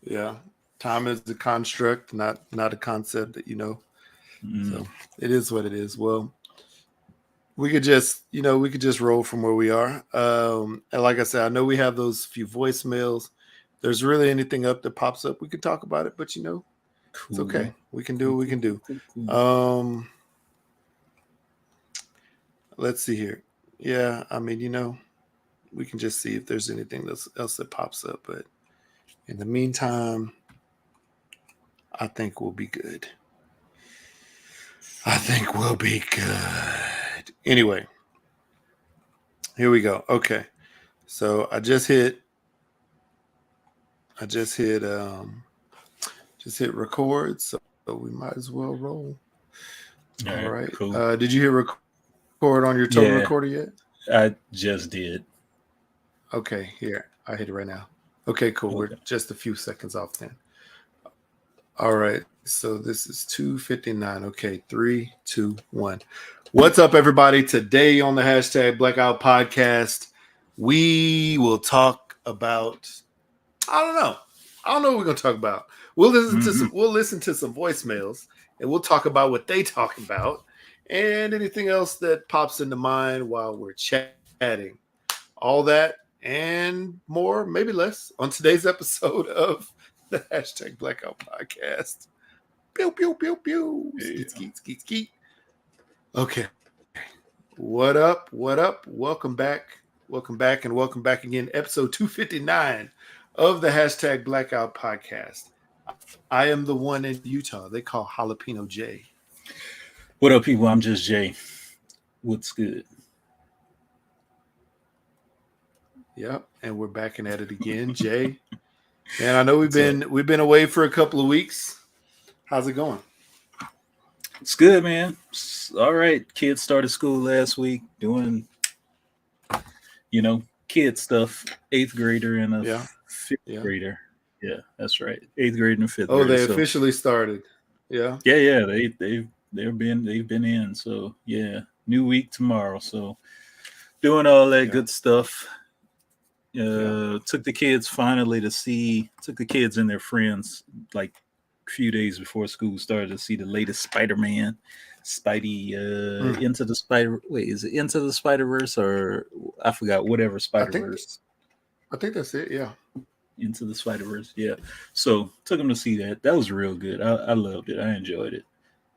Yeah. Time is a construct, not a concept that you know. Mm. So it is what it is. Well, we could just roll from where we are. And like I said, I know we have those few voicemails. If there's really anything up that pops up, we could talk about it, but it's okay. Cool. We can do what we can do. Cool. Let's see here. Yeah, I mean, we can just see if there's anything else that pops up. But in the meantime, I think we'll be good. Anyway, here we go. Okay. So I just hit record, so we might as well roll. All right. Cool. Did you hit record on your total recorder yet? I just did. Okay, here. I hit it right now. Okay, cool. Okay. We're just a few seconds off then. All right. So this is 2:59. Okay, 3, 2, 1. What's up, everybody? Today on the hashtag Blackout podcast, we will talk about I don't know what we're gonna talk about. We'll listen to some voicemails and we'll talk about what they talk about and anything else that pops into mind while we're chatting. All that and more, maybe less, on today's episode of the hashtag Blackout podcast. Pew, pew, pew, pew. Skeet, skeet, skeet. Okay. What up? Welcome back. Welcome back again. Episode 259 of the hashtag Blackout podcast. I am the one in Utah they call Jalapeno J. What up, people? I'm just Jay. What's good? Yep, and we're back and at it again, Jay. And I know we've been away for a couple of weeks. How's it going? It's good, man. It's all right. Kids started school last week doing, kid stuff. 8th grader and a 5th grader. Yeah, that's right. 8th grade and 5th grade. Oh, they officially started. Yeah. Yeah. They've been in. So yeah, new week tomorrow. So doing all that good stuff. Took the kids and their friends like a few days before school started to see the latest Spider-Man, Into the Spider-Verse or I forgot, whatever Spider-Verse. I think that's it. Yeah. Into the Spider-Verse. Yeah. So took them to see that. That was real good. I loved it. I enjoyed it.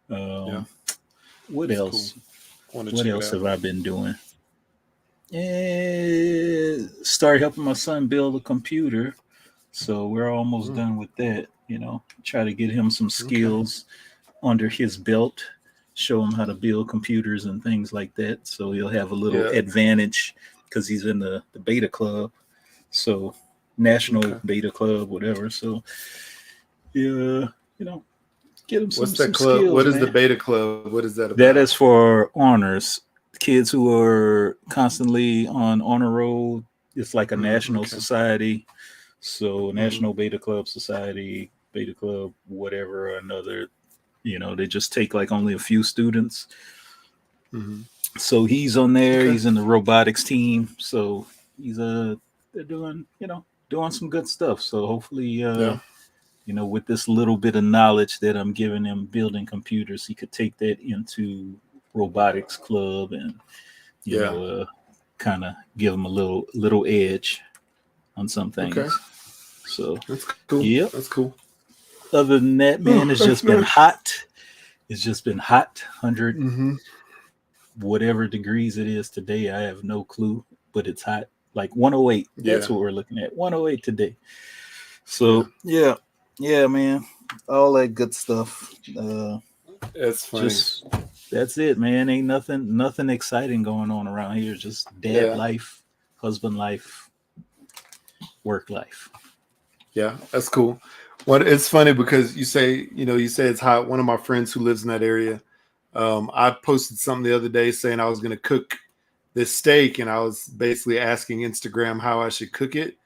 What that's else? Cool. What else have I been doing? Started helping my son build a computer, so we're almost done with that. Try to get him some skills under his belt, show him how to build computers and things like that, so he'll have a little advantage because he's in the beta club, so national beta club, whatever. So get him some. What's that club? Skills, what is man. The beta club? What is that about? That is for honors. Kids who are constantly on honor roll. It's like a national society. So National Beta Club Society, Beta Club, whatever, another, they just take like only a few students. Mm-hmm. So he's on there. He's in the robotics team. So he's they're doing some good stuff. So hopefully, with this little bit of knowledge that I'm giving him building computers, he could take that into robotics club and kind of give them a little edge on some things. Okay. So that's cool. Yeah, that's cool. Other than that, man, it's just been hot. It's just been hot. 100 whatever degrees it is today. I have no clue, but it's hot. Like 108. That's what we're looking at. 108 today. So yeah, man. All that good stuff. That's funny. That's it, man. Ain't nothing exciting going on around here. Just dad life, husband life, work life. Yeah, that's cool. It's funny because you say it's hot. One of my friends who lives in that area, I posted something the other day saying I was going to cook this steak, and I was basically asking Instagram how I should cook it.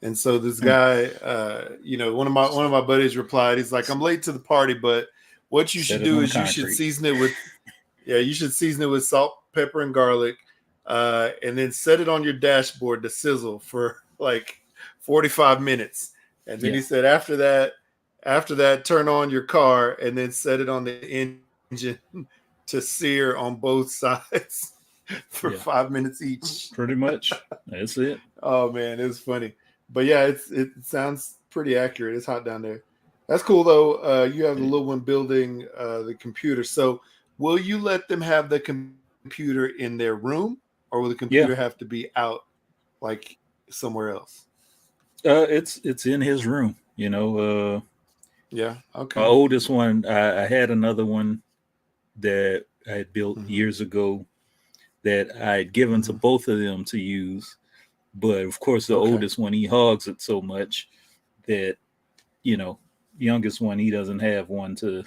And so this guy, one of my buddies replied, he's like, "I'm late to the party, but what you should do is you should season it with salt, pepper, and garlic, and then set it on your dashboard to sizzle for like 45 minutes. And then he said after that, turn on your car and then set it on the engine to sear on both sides for 5 minutes each. Pretty much. That's it. Oh man, it was funny. But yeah, it sounds pretty accurate. It's hot down there. That's cool though. You have the little one building the computer. So will you let them have the computer in their room, or will the computer have to be out like somewhere else? It's in his room, Yeah. Okay. My oldest one, I had another one that I had built years ago that I had given to both of them to use. But of course, the oldest one, he hogs it so much that, youngest one, he doesn't have one to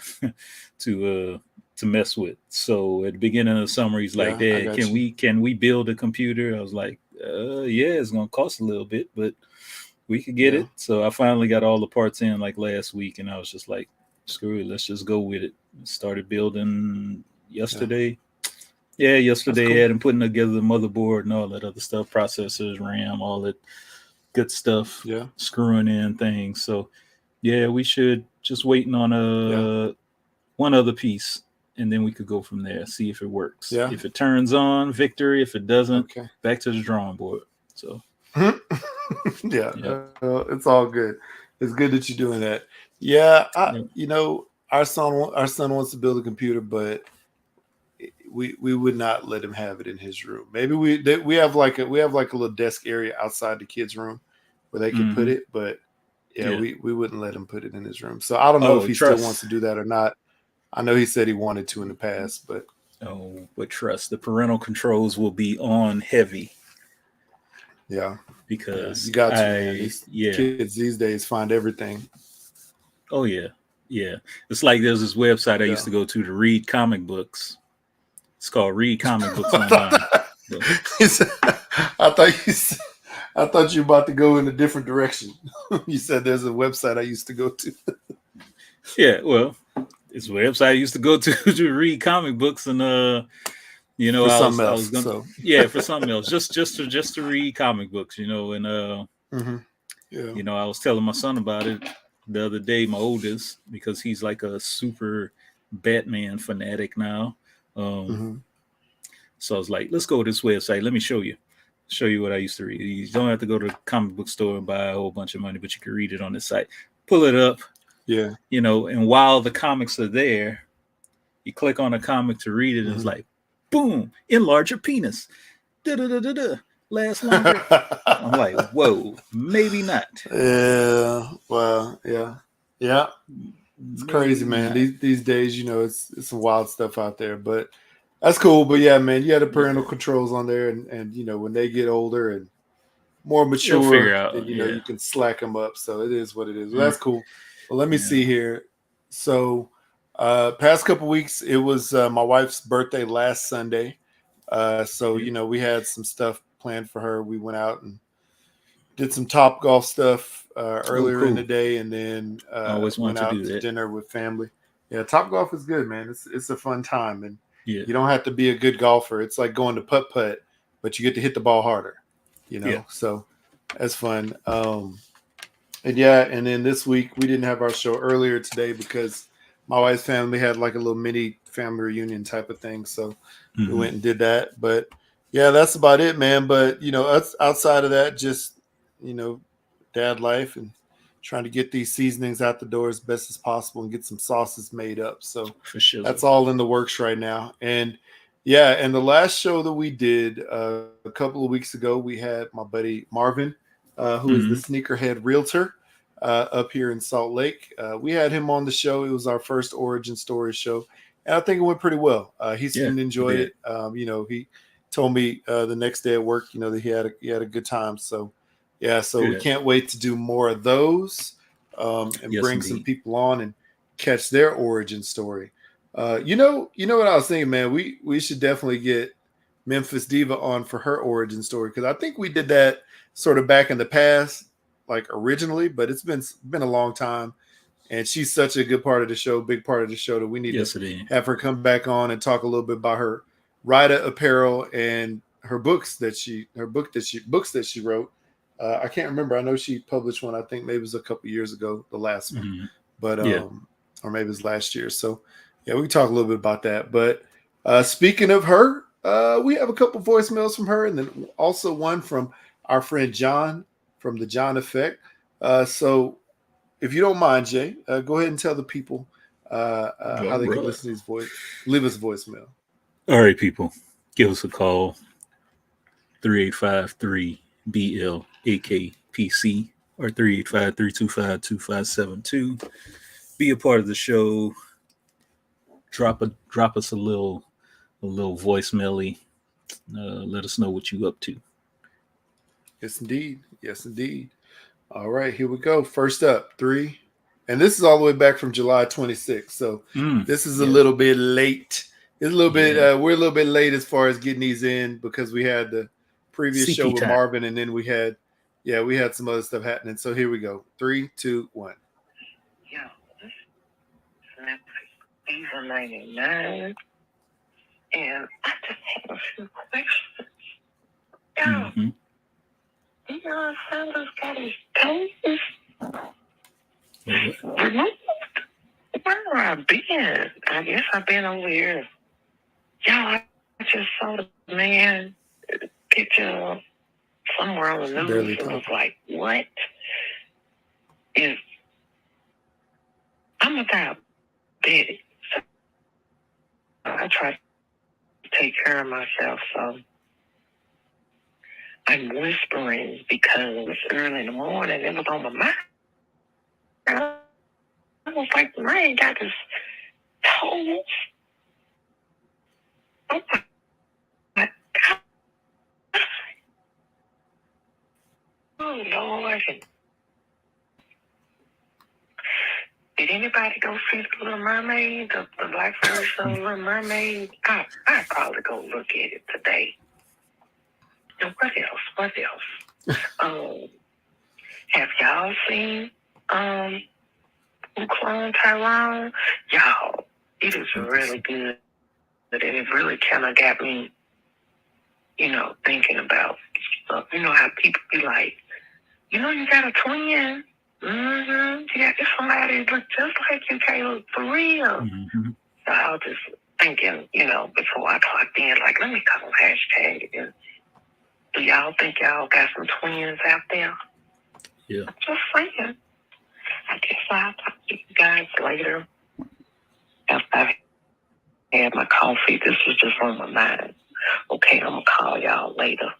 mess with. So at the beginning of the summer, he's like, Dad, can we build a computer? I was like, yeah, it's gonna cost a little bit, but we could get it. So I finally got all the parts in like last week, and I was just like, screw it, let's just go with it. Started building yesterday. Yesterday cool. I had him putting together the motherboard and all that other stuff, processors, RAM, all that good stuff. Yeah. Screwing in things. So we should just waiting on one other piece, and then we could go from there, see if it works. Yeah. If it turns on, victory. If it doesn't, back to the drawing board. So it's all good. It's good that you're doing that. Our son wants to build a computer, but we would not let him have it in his room. Maybe we have like a little desk area outside the kids' room where they can put it, but we wouldn't let him put it in his room. So I don't know if he still wants to do that or not. I know he said he wanted to in the past, but trust, the parental controls will be on heavy. Yeah, because you got to. Man. Kids these days find everything. Oh yeah. It's like there's this website I used to go to read comic books. It's called Read Comic Books Online. I thought you were about to go in a different direction. You said there's a website I used to go to. Yeah, well, it's a website I used to go to read comic books, and for something else. For something else, just to read comic books, and I was telling my son about it the other day, my oldest, because he's like a super Batman fanatic now. So I was like, let's go to this website. Let me show you what I used to read. You don't have to go to the comic book store and buy a whole bunch of money, but you can read it on this site. Pull it up. Yeah. And while the comics are there, you click on a comic to read it, and it's like, boom, enlarge your penis. Da-da-da-da-da. Last longer. I'm like, whoa, maybe not. Yeah. Well, yeah. Yeah. It's crazy, man. These days, it's some wild stuff out there, but that's cool. But yeah, man, you had the parental controls on there, and when they get older and more mature, then you can slack them up. So it is what it is. Well, that's cool. Well, let me see here. So past couple weeks, it was my wife's birthday last Sunday. So we had some stuff planned for her. We went out and did some Top Golf stuff earlier in the day, and then always went out to dinner with family. Yeah, Top Golf is good, man. It's a fun time, and you don't have to be a good golfer. It's like going to putt-putt, but you get to hit the ball harder, So that's fun. And then this week we didn't have our show earlier today because my wife's family had like a little mini family reunion type of thing. So we went and did that. But yeah, that's about it, man. But outside of that, just dad life and trying to get these seasonings out the door as best as possible and get some sauces made up. So for sure, that's all in the works right now. And and the last show that we did a couple of weeks ago, we had my buddy Marvin, who is the sneakerhead realtor up here in Salt Lake. We had him on the show. It was our first origin story show, and I think it went pretty well. He seemed to enjoy it. He told me the next day at work, that he had a good time. So we can't wait to do more of those and bring some people on and catch their origin story. You know what I was thinking, man? We should definitely get Memphis Diva on for her origin story, because I think we did that sort of back in the past, like originally, but it's been a long time, and she's such a good part of the show, big part of the show, that we need to have her come back on and talk a little bit about her Rida apparel and her books that she wrote. I can't remember. I know she published one. I think maybe it was a couple years ago, the last one, but or maybe it was last year. So yeah, we can talk a little bit about that. But speaking of her, we have a couple voicemails from her, and then also one from our friend John from the John Effect. So if you don't mind, Jay, go ahead and tell the people how they can listen to his voice. Leave us a voicemail. All right, people, give us a call. 3853-BL-AKPC or 385-325-2572. Be a part of the show. Drop us a little voicemail. Let us know what you up to. Yes, indeed. Yes, indeed. All right, here we go. First up, 3. And this is all the way back from July 26th. So this is a little bit late. It's a little bit, we're a little bit late as far as getting these in because we had the previous show with Marvin, and then we had some other stuff happening. So here we go. 3, 2, 1. Yo, this is Eva 99, and I just have a few questions. Yo, Deion Sanders got his toes removed. Where I been? I guess I've been over here. Yo, I just saw the man picture somewhere on the news. It was like, what is? I'm a diabetic. So I try to take care of myself. So I'm whispering because it's early in the morning. It was on my mind. I was like, man, got this toes. Oh my God. Oh Lord. Did anybody go see the Little Mermaid, the black version of Little Mermaid? I'd probably go look at it today. And what else? Have y'all seen Who Cloned Tyrone? Y'all, it is really good. And it really kind of got me, thinking about, how people be like, you got a twin. You got somebody that look just like you, Caleb, for real. So I was just thinking, before I clocked in, like, let me call hashtag. And do y'all think y'all got some twins out there? Yeah. I'm just saying. I guess I'll talk to you guys later after I've had my coffee. This was just on my mind. Okay, I'm going to call y'all later.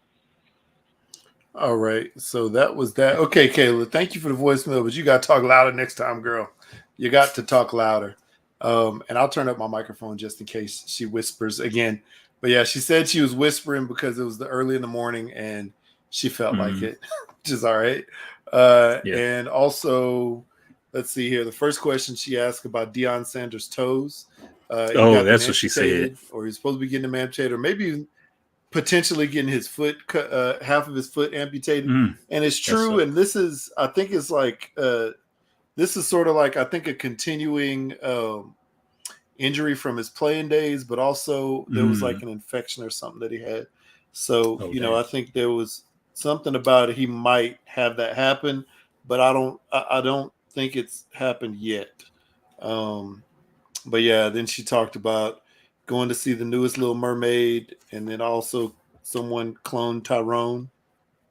All right. So that was that. Okay, Kayla, thank you for the voicemail, but you got to talk louder next time, girl. You got to talk louder. And I'll turn up my microphone just in case she whispers again. But yeah, she said she was whispering because it was the early in the morning and she felt like it, which is all right. And also, let's see here. The first question she asked about Deion Sanders' toes. That's what she said. Or he's supposed to be getting them amputated, or maybe potentially getting his foot cut, half of his foot amputated. And it's true. And this is, I think it's like, this is sort of like, I think, a continuing injury from his playing days, but also there was like an infection or something that he had. So, I think there was something about it. He might have that happen, but I don't think it's happened yet. But yeah, then she talked about going to see the newest Little Mermaid, and then also someone cloned Tyrone,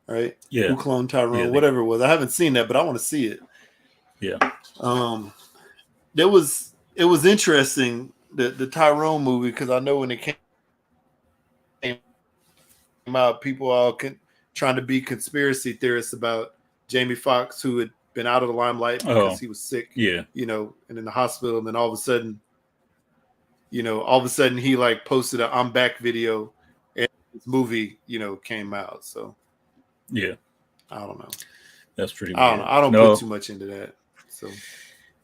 right? Yeah. Who cloned Tyrone? Whatever it was. I haven't seen that, but I want to see it. Yeah. It was interesting, the Tyrone movie, because I know when it came out, people all trying to be conspiracy theorists about Jamie Foxx, who had been out of the limelight because he was sick. Yeah. And in the hospital, and then all of a sudden he like posted a "I'm back" video, and this movie, came out. So yeah, I don't know. That's pretty. I don't put too much into that. So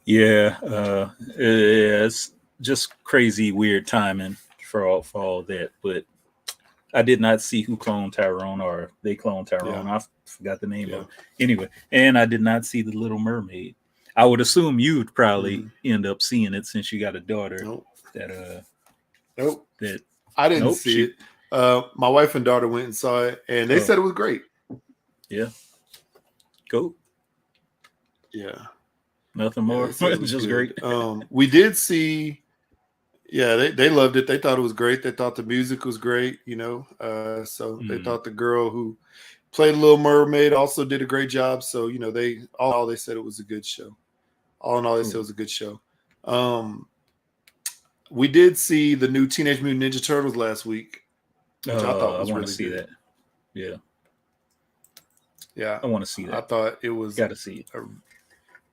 yeah, it's just crazy, weird timing for all that. But I did not see Who Cloned Tyrone, or They Cloned Tyrone. Yeah. I forgot the name of it. Anyway, and I did not see The Little Mermaid. I would assume you'd probably end up seeing it since you got a daughter. Nope. That I didn't see it. My wife and daughter went and saw it, and they said it was great. Yeah. Cool. Yeah. Nothing more. Just great. We did see. Yeah, they loved it. They thought it was great. They thought the music was great. So they thought the girl who played Little Mermaid also did a great job. So they said it was a good show. All in all, they said it was a good show. We did see the new Teenage Mutant Ninja Turtles last week, which I thought was really good. See that. Yeah, I want to see that. I thought it was got to see it. A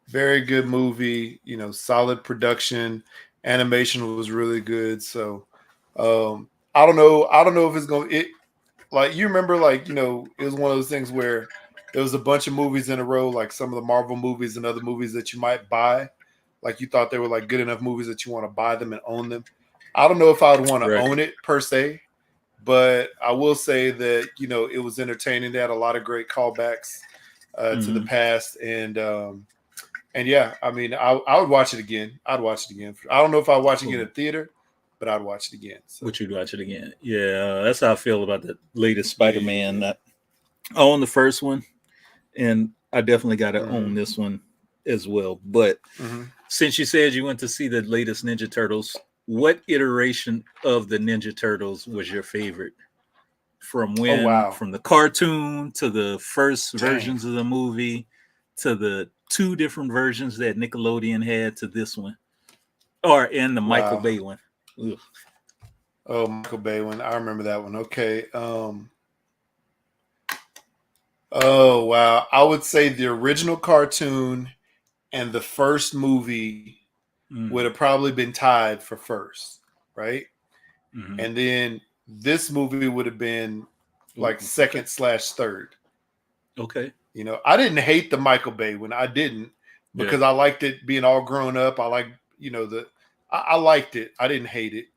very good movie. Solid production. Animation was really good. So I don't know if it's going to you remember it was one of those things where there was a bunch of movies in a row, like some of the Marvel movies and other movies that you might buy. Like you thought they were good enough movies that you want to buy them and own them. I don't know if I would want to own it per se, but I will say that, it was entertaining. They had a lot of great callbacks to the past. And yeah, I mean, I would watch it again. I'd watch it again. I don't know if I'd watch it again in theater, but I'd watch it again. So. Would you watch it again? Yeah, that's how I feel about the latest Spider-Man. I own the first one, and I definitely got to own this one as well. But since you said you went to see the latest Ninja Turtles, what iteration of the Ninja Turtles was your favorite? From when? From the cartoon to the first versions of the movie to the two different versions that Nickelodeon had to this one, and the Michael Bay one. Ugh. Oh, Michael Bay one. I remember that one. Okay. Oh, wow. I would say the original cartoon and the first movie would have probably been tied for first, right? And then this movie would have been second/third. Okay. I didn't hate the Michael Bay one. I didn't because I liked it being all grown up. I like, I liked it. I didn't hate it.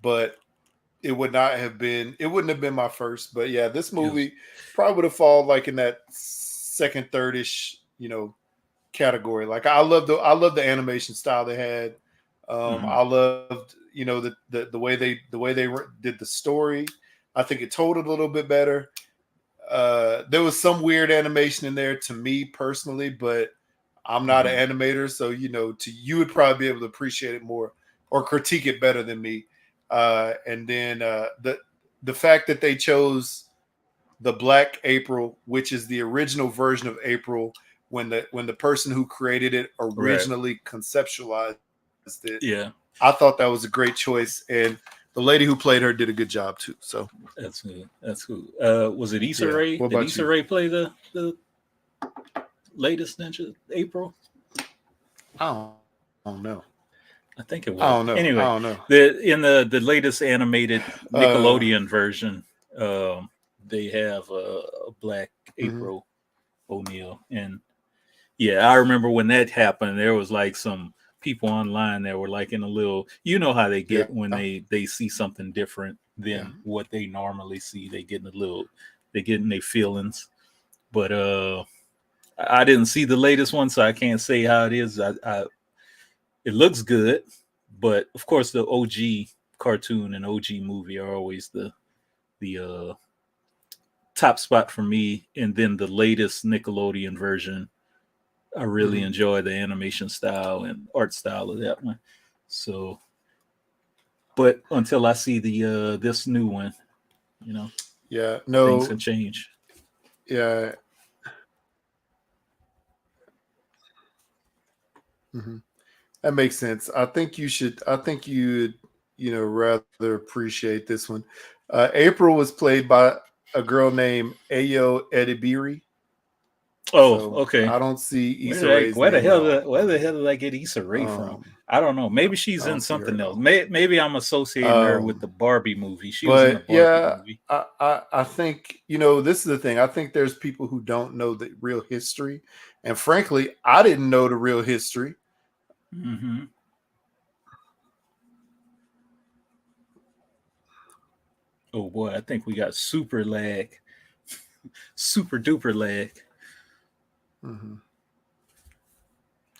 But it wouldn't have been my first. But yeah, this movie probably would have fallen in that second, third-ish, category. I love the animation style they had. I loved, the way they did the story. I think it told it a little bit better. There was some weird animation in there to me personally, but I'm not an animator, so you would probably be able to appreciate it more or critique it better than me. And then the fact that they chose the Black April, which is the original version of April, when the person who created it originally conceptualized it. Yeah, I thought that was a great choice, and the lady who played her did a good job too. So that's good. That's cool. Was it Issa Rae? Did Issa Rae play the latest Ninja April? I don't know. I think it was. I don't know. Anyway, I don't know. In the latest animated Nickelodeon version, they have a Black April O'Neil, and yeah, I remember when that happened. There was some people online that were in a little, how they get when they see something different than what they normally see. They get in their feelings. But I didn't see the latest one, so I can't say how it is. It looks good, but of course the OG cartoon and OG movie are always the top spot for me. And then the latest Nickelodeon version, I really enjoy the animation style and art style of that one. So, but until I see the this new one, things can change. Yeah. That makes sense. I think you'd rather appreciate this one. April was played by a girl named Ayo Edebiri. Oh, so okay. I don't see Issa Rae's where the hell did I get Issa Rae from? I don't know. Maybe she's in something else. Maybe I'm associating her with the Barbie movie. She was in the Barbie movie. I think this is the thing. I think there's people who don't know the real history, and frankly, I didn't know the real history. Oh boy, I think we got super lag, super duper lag.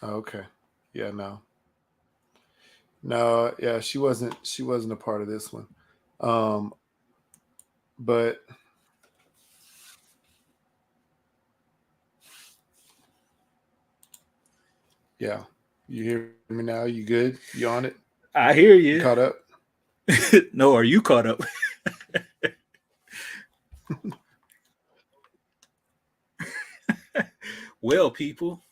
Okay. Yeah. No. Yeah. She wasn't a part of this one. But Yeah. You hear me now? You good? You on it? I hear You you. caught up? No, are you caught up? Well, people.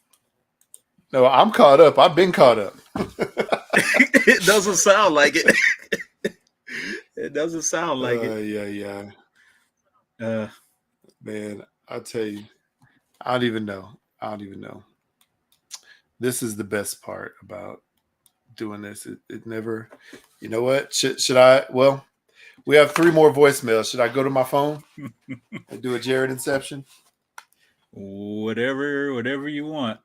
No, I'm caught up. I've been caught up. It doesn't sound like it. It doesn't sound like it. Yeah. Uh, Man, I'll tell you. I don't even know. This is the best part about doing this. It never, you know what? Should I? Well, we have 3 more voicemails. Should I go to my phone and do a Jared Inception? whatever you want.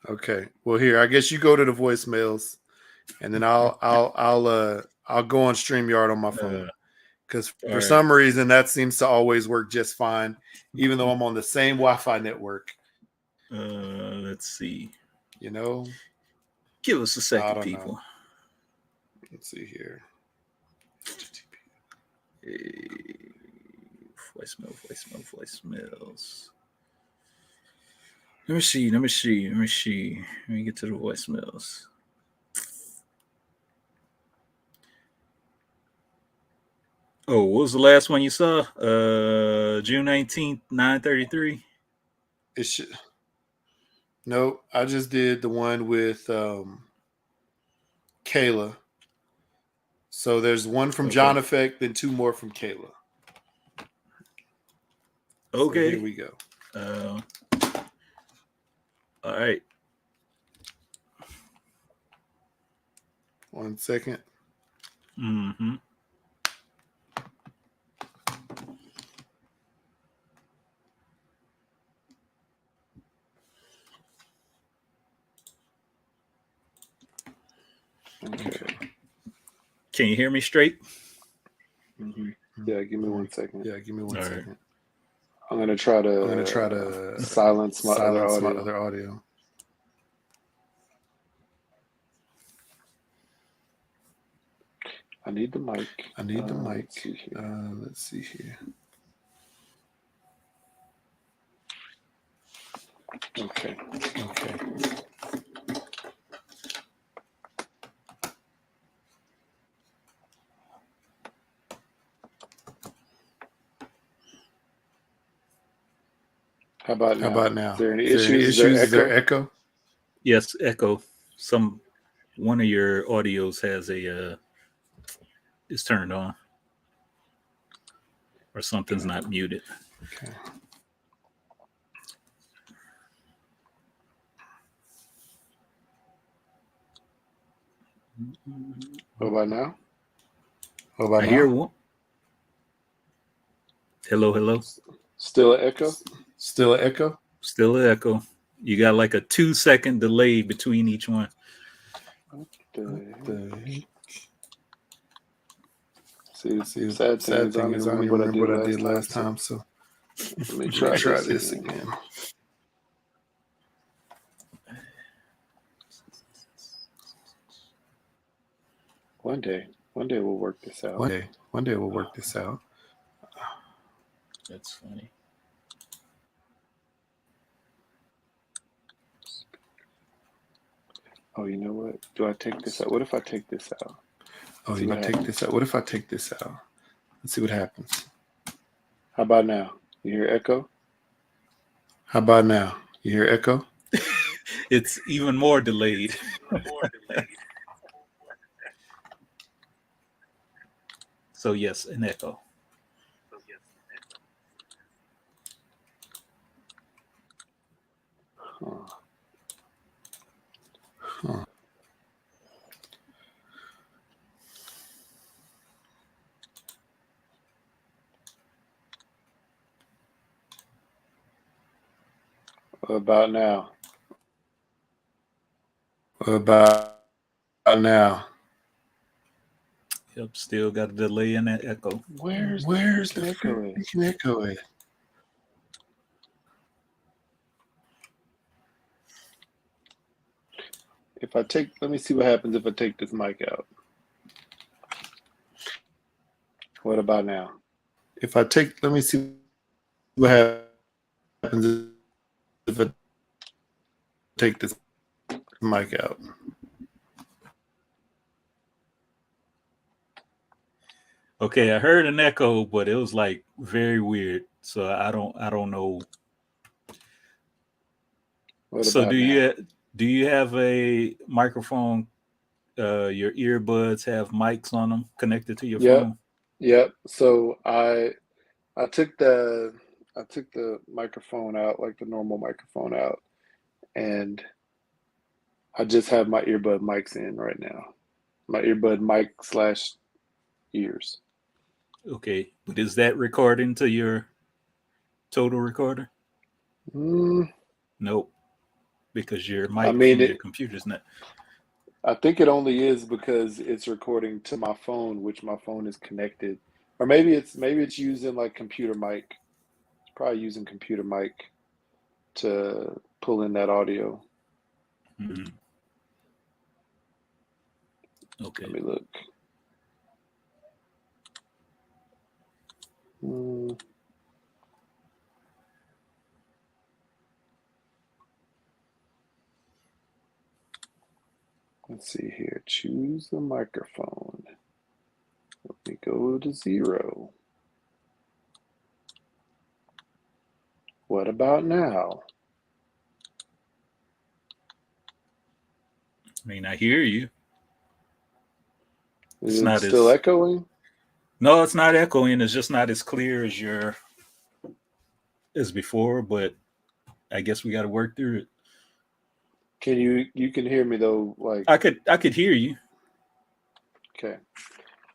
Okay. Well, here, I guess you go to the voicemails, and then I'll go on StreamYard on my phone, because for some reason that seems to always work just fine, even though I'm on the same Wi-Fi network. Let's see. You know, Give us a second, people. Know. Let's see here. Voicemails. Let me see. Let me get to the voicemails. Oh, what was the last one you saw? June 19th, 9:33. It should. Nope, I just did the one with Kayla. So there's one from John Effect, then 2 more from Kayla. Okay. So here we go. All right. 1 second. Mm-hmm. Okay. Can you hear me straight? Mm-hmm. Yeah, give me 1 second. All second. Right. I'm gonna try to silence my other audio. I need the mic. Let's see here. Okay. How about now? Is there any issues? Is there echo? Yes, echo. One of your audios has a is turned on, or something's not muted. Okay. What about now? I hear one. Hello. Still an echo? Still an echo? You got like a 2-second delay between each one. What the heck? See, sad thing is I don't remember what I did last time. So let me try this again. One day we'll work this out. One day we'll work this out. That's funny. Oh, you know what? Do I take this out? What if I take this out? What if I take this out? Let's see what happens. How about now? You hear echo? It's even more delayed. So yes, an echo. Huh. What about now? Yep, still got a delay in that echo. Where's the freaking echo at? Let me see what happens if I take this mic out. What about now? Let me see what happens if I take this mic out. Okay, I heard an echo, but it was like very weird. So I don't know. What So about do you have a microphone? Your earbuds have mics on them connected to your phone? Yep. So I took the microphone out, like the normal microphone out, and I just have my earbud mics in right now. My earbud mic / ears. Okay, but is that recording to your total recorder? Nope, because your mic from your computer's not. I think it only is because it's recording to my phone, which my phone is connected, or maybe it's using like computer mic. It's probably using computer mic to pull in that audio. Mm-hmm. Okay. Let me look. Let's see here. Choose the microphone. Let me go to 0. What about now? I mean, I hear you. Is it still echoing? No, it's not echoing. It's just not as clear as before, but I guess we got to work through it. Can you can hear me though? Like I could hear you. Okay.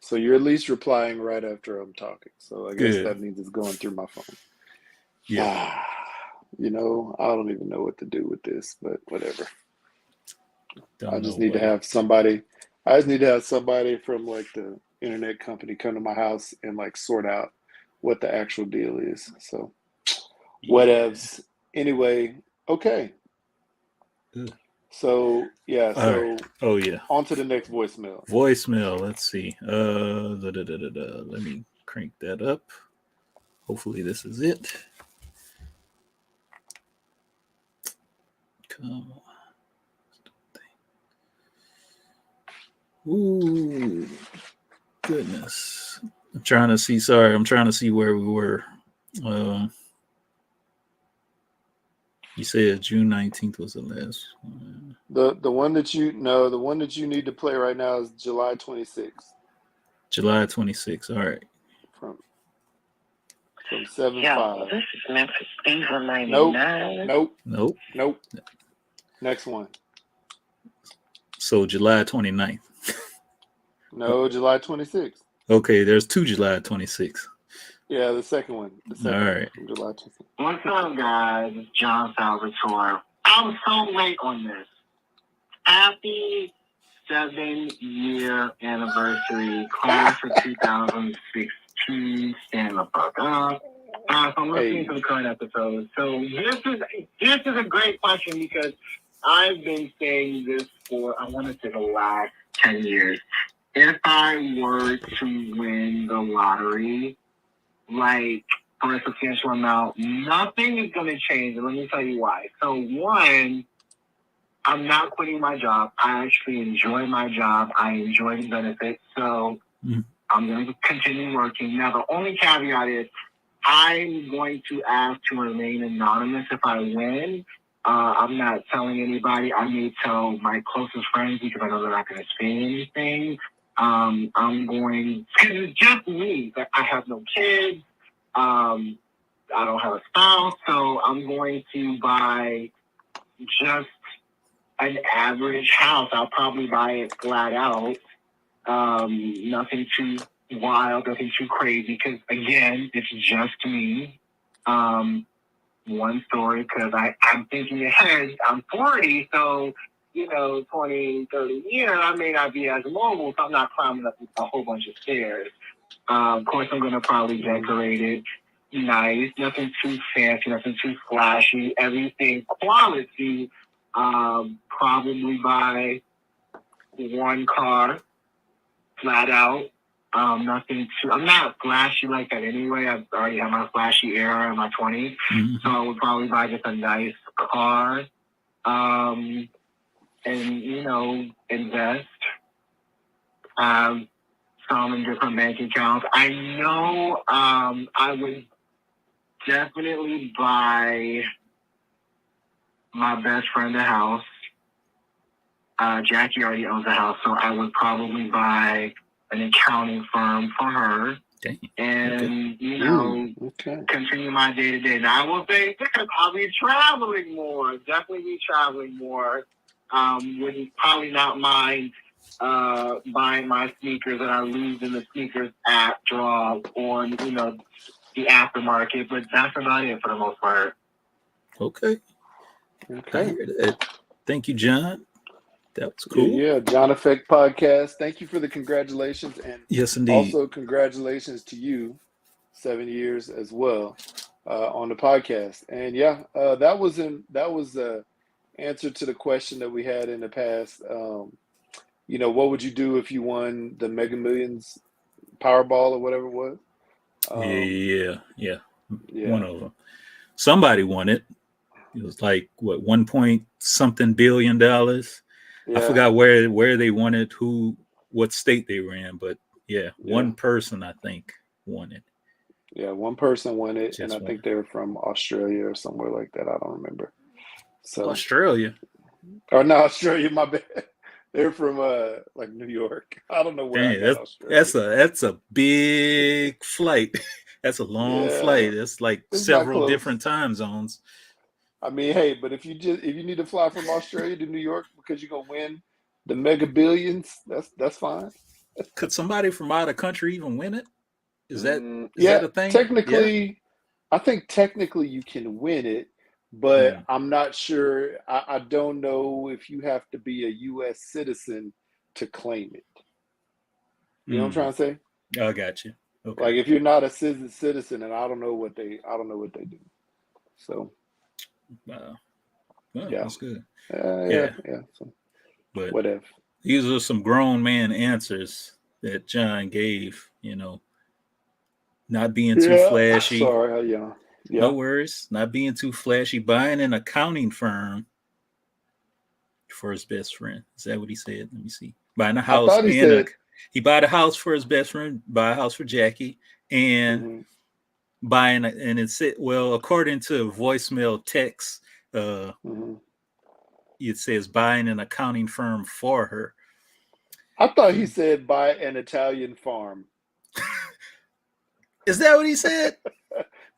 So you're at least replying right after I'm talking. So I guess that means it's going through my phone. Yeah. I don't even know what to do with this, but whatever. I just need to have somebody from like the internet company come to my house and like sort out what the actual deal is. So whatevs. Anyway, okay. So yeah, on to the next voicemail. Let's see. Let me crank that up. Hopefully this is it. Come on. Ooh, goodness. I'm trying to see where we were. You said June 19th was the last one. The one that you need to play right now is July 26th. July 26th. All right. From 7-5. This is Memphis Fever 99. Nope. Next one. So July 29th. No, July 26th. Okay, there's 2 July 26th. Yeah, the second one. All right. From July 26th. What's up, guys? It's John Salvatore. I'm so late on this. Happy 7-year anniversary, class of 2016. Stand the fuck up. So I'm listening to the current episode. So this is a great question because I've been saying this for, I want to say, the last 10 years. If I were to win the lottery, like for a substantial amount, nothing is going to change. And let me tell you why. So one, I'm not quitting my job. I actually enjoy my job. I enjoy the benefits. So I'm going to continue working. Now, the only caveat is I'm going to ask to remain anonymous if I win. I'm not telling anybody. I may tell my closest friends because I know they're not going to say anything. I'm going, because it's just me. I have no kids. I don't have a spouse. So I'm going to buy just an average house. I'll probably buy it flat out. Nothing too wild, nothing too crazy, because again, it's just me. One story, because I'm thinking ahead. I'm 40, so 20, 30 years, I may not be as mobile, so I'm not climbing up a whole bunch of stairs. Of course, I'm going to probably decorate it nice, nothing too fancy, nothing too flashy, everything quality. Probably buy one car flat out. Nothing too, I'm not flashy like that anyway. I've already had my flashy era in my 20s. So I would probably buy just a nice car. and invest. Have some in different bank accounts. I know I would definitely buy my best friend a house. Jackie already owns a house, so I would probably buy an accounting firm for her. Dang. And, Okay. continue my day-to-day. Now, I will say this, I'll be traveling more. Definitely be traveling more. Would probably not mind buying my sneakers that I lose in the sneakers app draw on, the aftermarket. But that's about it for the most part. Okay. I hear that. Thank you, John. That was cool. Yeah, John Effect Podcast. Thank you for the congratulations, and Yes, indeed. also congratulations to you, 7 years as well, on the podcast. And that was the answer to the question that we had in the past. What would you do if you won the Mega Millions Powerball or whatever it was? Yeah. One of them. Somebody won it. It was like what, 1 point something billion dollars. Yeah. I forgot where they won it, what state they were in, but one person I think won it. Yeah, one person won it, Just and I one. think they're from Australia or somewhere like that. I don't remember. So Australia. Or no, Australia, my bad. They're from like New York. I don't know where I got Australia. That's a big flight. That's a long flight. It's like several different time zones. I mean, hey, but if you need to fly from Australia to New York because you're gonna win the Mega Billions, that's fine. Could somebody from out of country even win it? Is that a thing? Technically, I think technically you can win it, but I'm not sure. I don't know if you have to be a U.S. citizen to claim it. You know what I'm trying to say? Oh, I got you. Okay. Like if you're not a citizen, and I don't know what they do. So. Wow. Well, that's good. Yeah. So, but whatever. These are some grown man answers that John gave. Not being too flashy. Sorry, yeah. No worries. Not being too flashy. Buying an accounting firm for his best friend. Is that what he said? Let me see. Buying a house. He bought a house for his best friend. Buy a house for Jackie, and buying. And it said, well, according to voicemail text, it says buying an accounting firm for her. I thought he said buy an Italian farm. Is that what he said?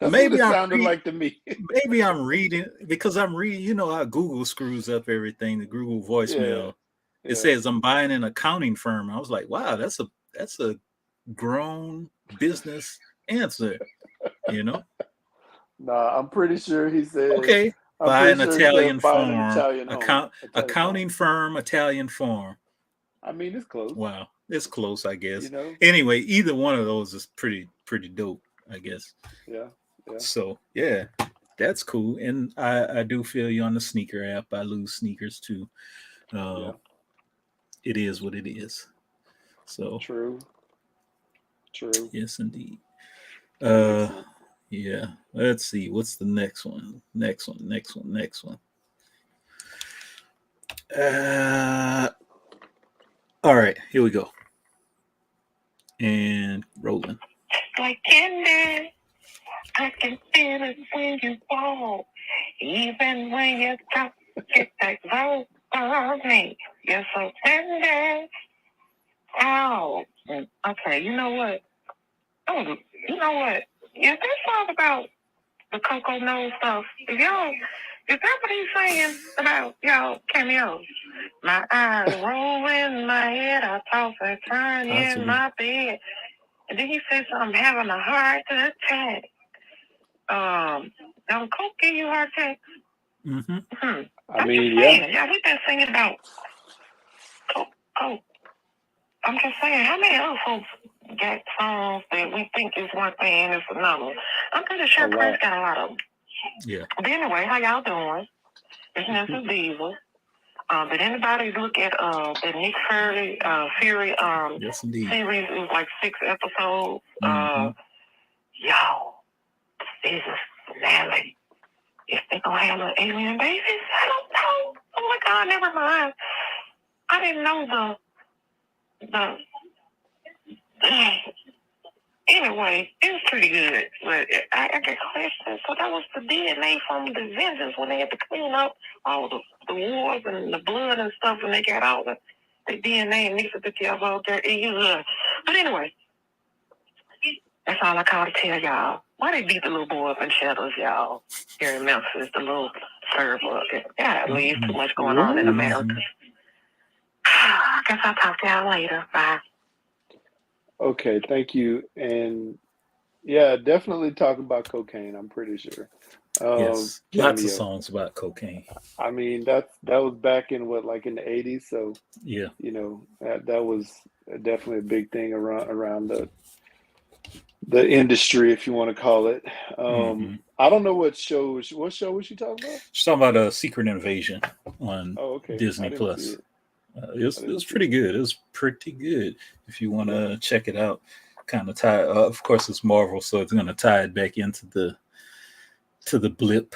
Maybe it sounded like to me. Maybe I'm reading because I'm reading. You know how Google screws up everything. The Google voicemail. It says I'm buying an accounting firm. I was like, wow, that's a grown business answer. Nah, I'm pretty sure he said okay. Buy an Italian farm. Accounting firm, Italian farm. I mean, it's close. Wow, it's close, I guess. Anyway, either one of those is pretty dope, I guess. Yeah. So that's cool. And I do feel you on the sneaker app. I lose sneakers too. It is what it is. So true. Yes, indeed. Yeah. Let's see. What's the next one? Next one. All right, here we go. And rolling. Like candy, I can feel it when you walk, even when you talk, get that rope on me. You're so tender. Oh, okay. You know what? Yeah, this song about the Coco Nose stuff. Is that what he's saying about y'all cameos? My eyes roll in my head, I toss and turn in my bed. And then he said something, having a heart attack. Don't Coke give you heart attacks? I mean, yeah. Yeah, we've been singing about Coke. I'm just saying, how many other folks got songs that we think is one thing and it's another? I'm pretty sure Prince got a lot of them. Yeah. But anyway, how y'all doing? It's Nancy Diva. Did anybody look at the Nick Fury yes, indeed. series? It was like 6 episodes. Y'all, this is finale. If they gonna have little alien babies, I don't know. Oh my God, never mind. I didn't know the anyway, it was pretty good. But I get questions. So that was the DNA from the vengeance when they had to clean up all the wars and the blood and stuff when they got all the DNA and mixed it together out there. But anyway, that's all I call to tell y'all. Why they beat the little boy up in shadows, y'all, here in Memphis, the little server. Yeah, it leaves too much going on in America. I guess I'll talk to y'all later. Bye. Okay, thank you. And yeah, definitely talk about cocaine, I'm pretty sure. Yes, Cameo. lots of songs about cocaine. I mean, that was back in what, like in the 80s. So yeah, that was definitely a big thing around the industry, if you want to call it. I don't know what show was she talking about? She's talking about Secret Invasion on Disney Plus. It was pretty good. It was pretty good. If you want to check it out, kind of tie. Of course, it's Marvel, so it's going to tie it back into the blip,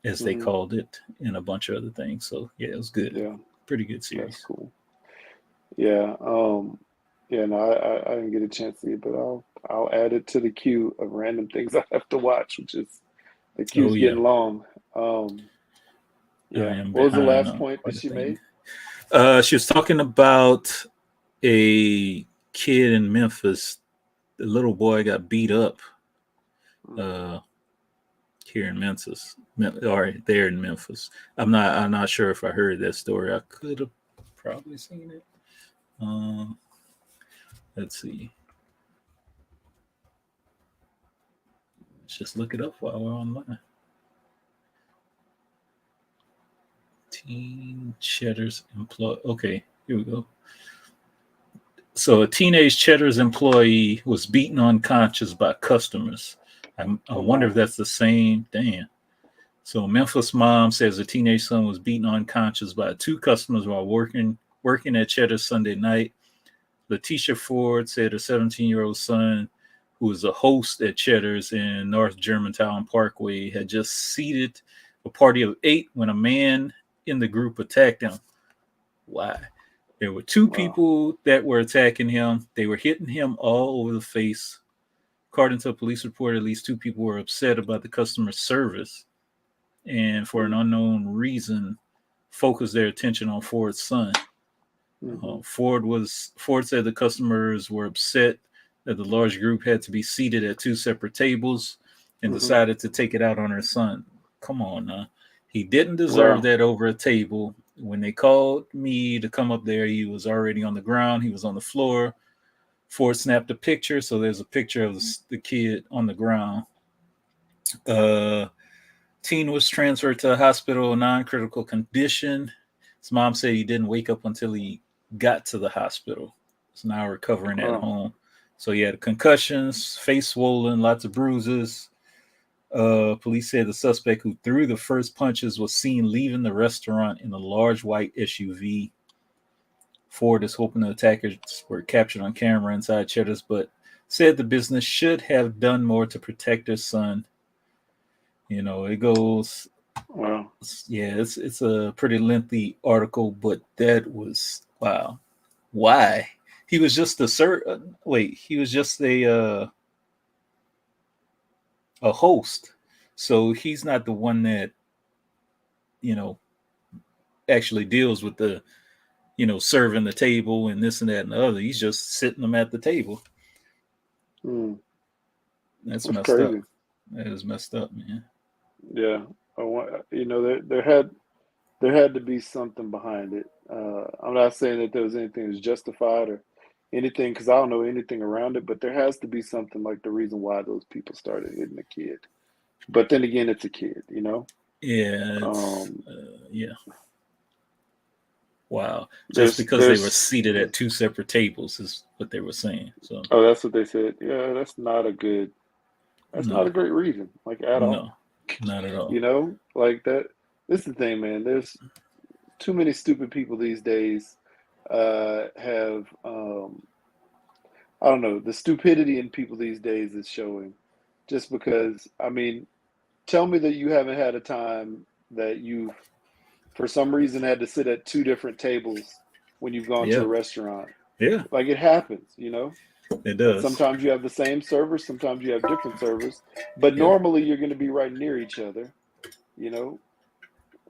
as they called it, and a bunch of other things. So yeah, it was good. Yeah, pretty good series. That's cool. Yeah. No, I didn't get a chance to see it, but I'll add it to the queue of random things I have to watch, which is the queue's getting long. What was the last point that she made? She was talking about a kid in Memphis. The little boy got beat up here in Memphis, or there in Memphis. I'm not sure if I heard that story. I could have probably seen it. Let's see. Let's just look it up while we're online. Teen Cheddar's employee. Okay, here we go. So a teenage Cheddar's employee was beaten unconscious by customers. I wonder if that's the same. Damn. So Memphis mom says a teenage son was beaten unconscious by two customers while working at Cheddar's Sunday night. Letitia Ford said her 17-year-old son, who was a host at Cheddar's in North Germantown Parkway, had just seated a party of 8 when a man in the group attacked him. Why? There were two people that were attacking him. They were hitting him all over the face. According to a police report, at least 2 people were upset about the customer service and for an unknown reason focused their attention on Ford's son. Ford said the customers were upset that the large group had to be seated at 2 separate tables and decided to take it out on her son. Come on now. He didn't deserve that over a table. When they called me to come up there, he was already on the ground. He was on the floor. Ford snapped a picture. So there's a picture of the kid on the ground. Teen was transferred to a hospital, non-critical condition. His mom said he didn't wake up until he got to the hospital. He's now recovering at home. So he had concussions, face swollen, lots of bruises. Police said the suspect who threw the first punches was seen leaving the restaurant in a large white SUV. Ford is hoping the attackers were captured on camera inside Cheddar's, but said the business should have done more to protect their son. It goes. Wow. Yeah, it's a pretty lengthy article, but that was wow. Why? He was just he was just a host. So he's not the one that, actually deals with the, serving the table and this and that and the other. He's just sitting them at the table. That's messed crazy. Up. That is messed up, man. Yeah. There had to be something behind it. I'm not saying that there was anything that's justified or anything, because I don't know anything around it, but there has to be something like the reason why those people started hitting the kid. But then again, it's a kid, Yeah. Yeah. Wow. Just because they were seated at 2 separate tables is what they were saying. So. Oh, that's what they said. Yeah, that's not a great reason, at all. No, not at all. Like that. This is the thing, man. There's too many stupid people these days. Have I don't know, the stupidity in people these days is showing. Just because, tell me that you haven't had a time that you've for some reason had to sit at 2 different tables when you've gone to a restaurant. Yeah. Like it happens, you know? It does. Sometimes you have the same servers, sometimes you have different servers, but normally you're going to be right near each other, you know?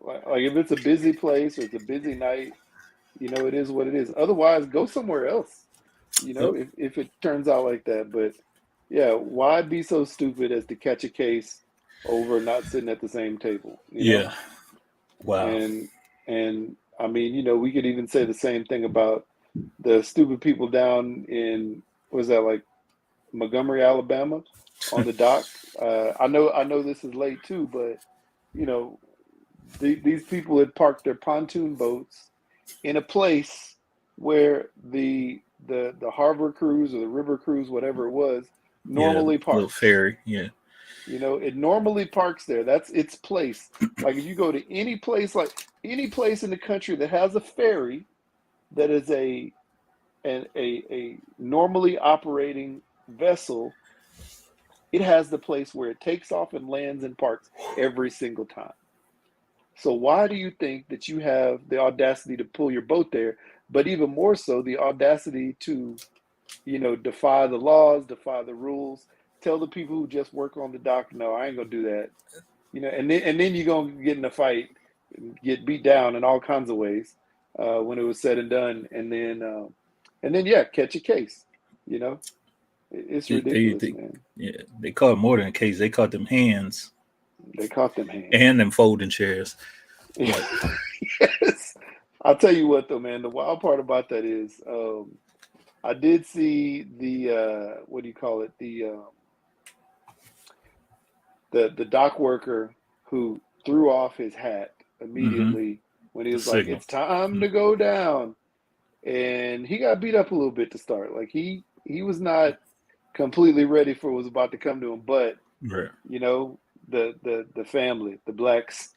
Like if it's a busy place or it's a busy night, you know, it is what it is. Otherwise, go somewhere else, you know, if it turns out like that. But yeah, why be so stupid as to catch a case over not sitting at the same table? You know? Wow. And I mean, you know, we could even say the same thing about the stupid people down in, what was that, like Montgomery, Alabama, on the dock. I know this is late too, but you know, these people had parked their pontoon boats in a place where the harbor cruise or the river cruise, whatever it was, normally parks. Little ferry, yeah. You know, it normally parks there. That's its place. Like if you go to any place in the country that has a ferry that is a normally operating vessel, it has the place where it takes off and lands and parks every single time. So why do you think that you have the audacity to pull your boat there, but even more so the audacity to, you know, defy the laws, defy the rules, tell the people who just work on the dock, no, I ain't gonna do that. You know, and then you're gonna get in a fight, get beat down in all kinds of ways when it was said and done, and then yeah, catch a case. You know, it's ridiculous, man. Yeah, they caught more than a case. They caught them hands. They caught them hands and them folding chairs. Yes, I'll tell you what though, man. The wild part about that is, I did see the what do you call it? The dock worker who threw off his hat immediately when he was like, "It's time to go down," and he got beat up a little bit to start. Like he was not completely ready for what was about to come to him, but you know, the family, the blacks,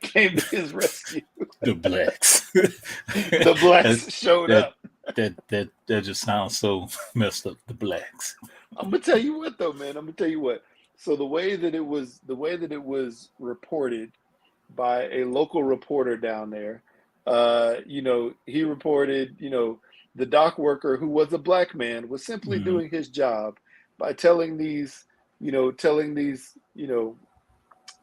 came to his rescue. The blacks, the blacks showed up. That just sounds so messed up. The blacks. I'm gonna tell you what though, man. I'm gonna tell you what. So the way that it was reported by a local reporter down there, you know, he reported, you know, the dock worker who was a black man was simply doing his job by telling these, you know,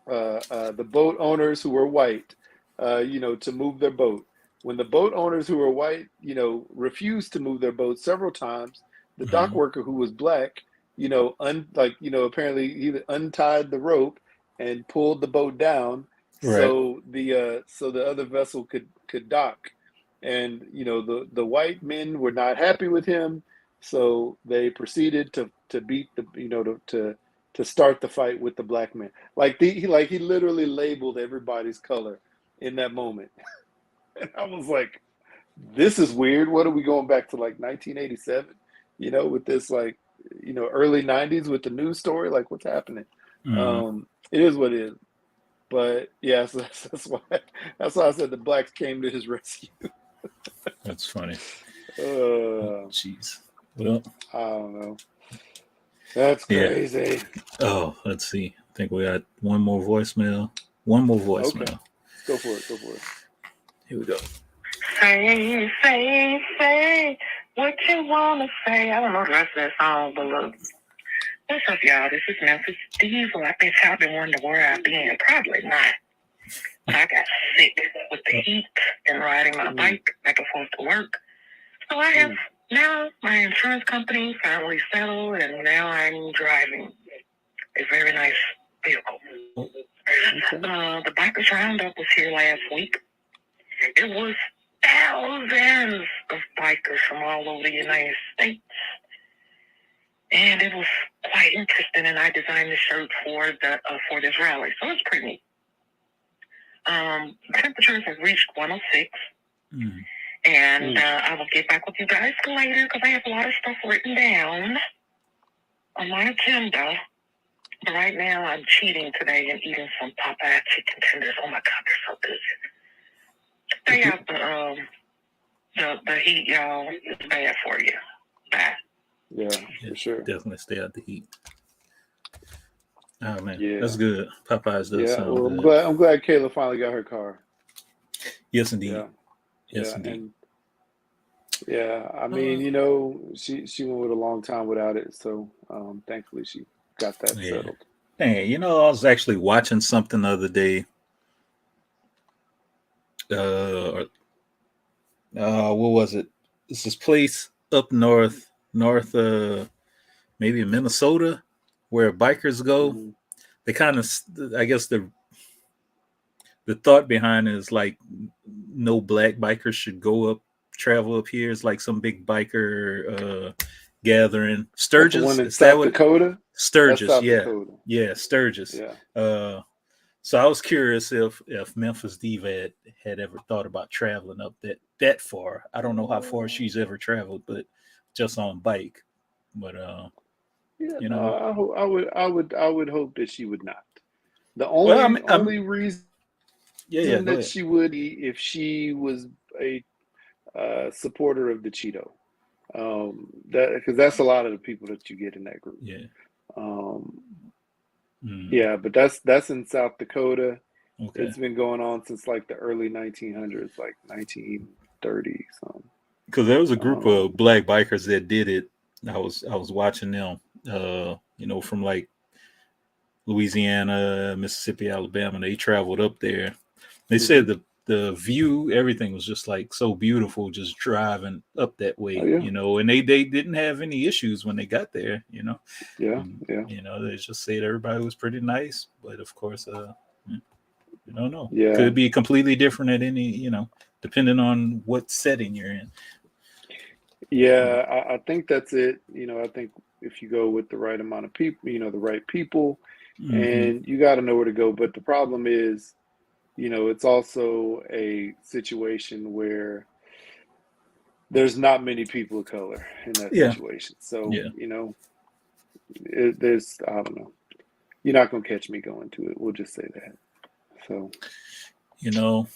the boat owners who were white, you know, to move their boat. When the boat owners who were white, you know, refused to move their boat several times, the dock worker who was black, you know, apparently he untied the rope and pulled the boat down so the other vessel could dock. And you know, the white men were not happy with him, so they proceeded to beat the, you know, to start the fight with the black man. He literally labeled everybody's color in that moment. And I was like, this is weird. What are we going back to, like 1987? You know, with this, like, you know, early 90s with the news story? Like, what's happening? It is what it is. But yeah, so that's why I said the blacks came to his rescue. That's funny. Jeez. Well, I don't know. That's crazy. Yeah. Oh, let's see. I think we got one more voicemail. Okay. Go for it. Here we go. Say what you want to say. I don't know the rest of that song, but look. What's up, y'all? This is Memphis Diesel. I bet y'all been wondering where I've been. Probably not. I got sick with the heat and riding my bike back and forth to work. So I have now my insurance company finally settled, and now I'm driving a very nice vehicle. The Bikers Roundup was here last week. It was thousands of bikers from all over the United States. And it was quite interesting, and I designed the shirt for this rally, so it's pretty neat. Temperatures have reached 106, and I will get back with you guys later because I have a lot of stuff written down on my agenda. But right now, I'm cheating today and eating some Popeye chicken tenders. Oh my God, they're so good. Stay out the heat, y'all. It's bad for you. Bye. Yeah, for sure. Definitely stay out the heat. Oh man, that's good. Popeyes does sound good. I'm glad Kayla finally got her car. Yes, indeed. Yeah. Yes, Yeah. indeed. And yeah, I mean, you know, she went with a long time without it, so thankfully she got that Yeah. settled. Hey, you know, I was actually watching something the other day. What was it? It's this place up north, maybe in Minnesota, where bikers go. Hmm. They kind of, I guess the thought behind it is like no black bikers should travel up here. It's like some big biker gathering. That the one Sturgis, in is that South what? Dakota? That's Sturgis, South yeah, Dakota. yeah, Sturgis. Yeah. So I was curious if Memphis Diva had ever thought about traveling up that far. I don't know how far she's ever traveled, but just on bike. But Yeah, you no, know, I would hope that she would not. The well, only reason yeah, go that ahead. she would be if she was a supporter of the Cheeto. That because that's a lot of the people that you get in that group. Yeah. Um, Mm, yeah, but that's in South Dakota. okay. It's been going on since like the early 1900s, like 1930. So, Because there was a group of um, black bikers that did it. I was watching them. You know, from like Louisiana, Mississippi, Alabama. They traveled up there. They said mhm. the view, everything was just like so beautiful, just driving up that Oh way, yeah, you know. And they didn't have any issues when they got there, you know. yeah, And, yeah, you know, they just said everybody was pretty nice, but of course, you don't know. yeah, Could be completely different at any, you know, depending on what setting you're in. yeah. I think that's it. You know, I think if you go with the right amount of people, you know, the right people, Mm-hmm. and you got to know where to go. But the problem is, you know, it's also a situation where there's not many people of color in that Yeah, situation. So, yeah. you know, there's, I don't know, you're not going to catch me going to it. We'll just say that. So, You know,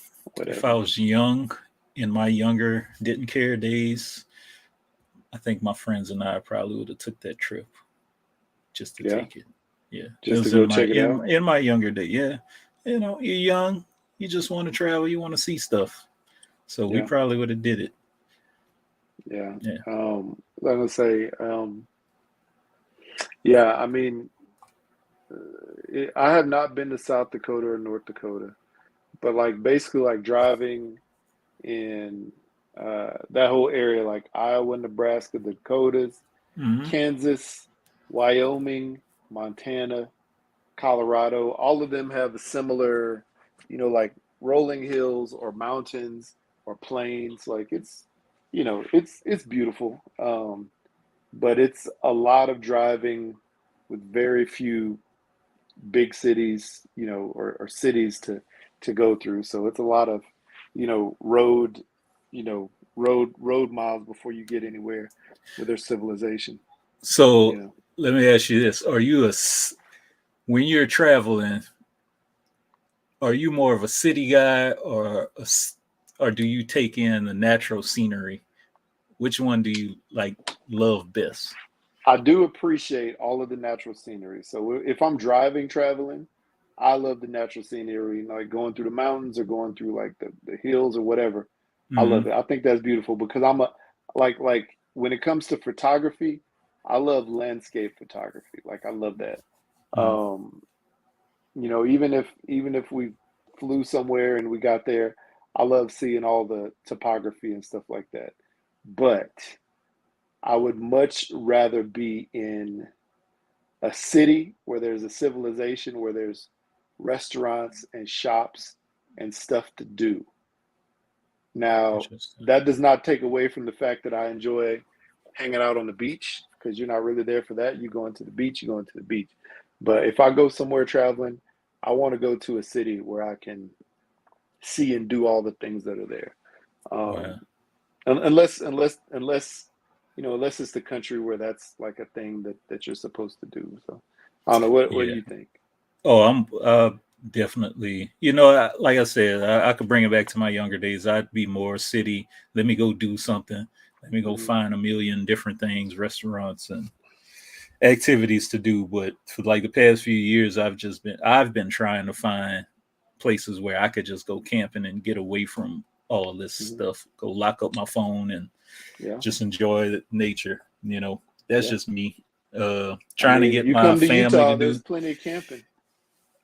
if I whatever. was young in my younger didn't care days, I think my friends and I probably would have took that trip just to Yeah. take it. Yeah, that Just to was go check it out. in my younger day. Yeah, you know, you're young, you just want to travel, you want to see stuff. So we Yeah. probably would have did it. Yeah. Yeah. Like I say, yeah, I mean, I have not been to South Dakota or North Dakota, but like basically like driving in that whole area, like Iowa, Nebraska, the Dakotas, Mm-hmm. Kansas, Wyoming, Montana, Colorado, all of them have a similar, you know, like rolling hills or mountains or plains. Like it's, you know, it's beautiful, but it's a lot of driving with very few big cities, you know, or cities to go through. So it's a lot of, you know, road miles before you get anywhere with their civilization. You So know, let me ask you this: when you're traveling, are you more of a city guy or do you take in the natural scenery? Which one do you like love best? I do appreciate all of the natural scenery. So if I'm driving, traveling, I love the natural scenery, like going through the mountains or going through like the hills or whatever. I love Mm-hmm. it. I think that's beautiful because I'm a like when it comes to photography, I love landscape photography. Like I love that. Mm-hmm. Um, you know, even if we flew somewhere and we got there, I love seeing all the topography and stuff like that. But I would much rather be in a city where there's a civilization, where there's restaurants and shops and stuff to do. Now, Interesting. that does not take away from the fact that I enjoy hanging out on the beach because you're not really there for that. You going to the beach, you going to the beach. But if I go somewhere traveling, I want to go to a city where I can see and do all the things that are there. Wow. Um, unless you know, unless it's the country where that's like a thing that you're supposed to do. So I don't know. What do Yeah. you think? Oh, I'm definitely. You know, like I said, I could bring it back to my younger days. I'd be more city. Let me go do something. Let me go Hmm. find a million different things, restaurants and activities to do. But for like the past few years, I've been trying to find places where I could just go camping and get away from all of this stuff, go lock up my phone and just enjoy the nature. You know, that's just me. Trying to get you my come to family Utah, to do. there's plenty of camping.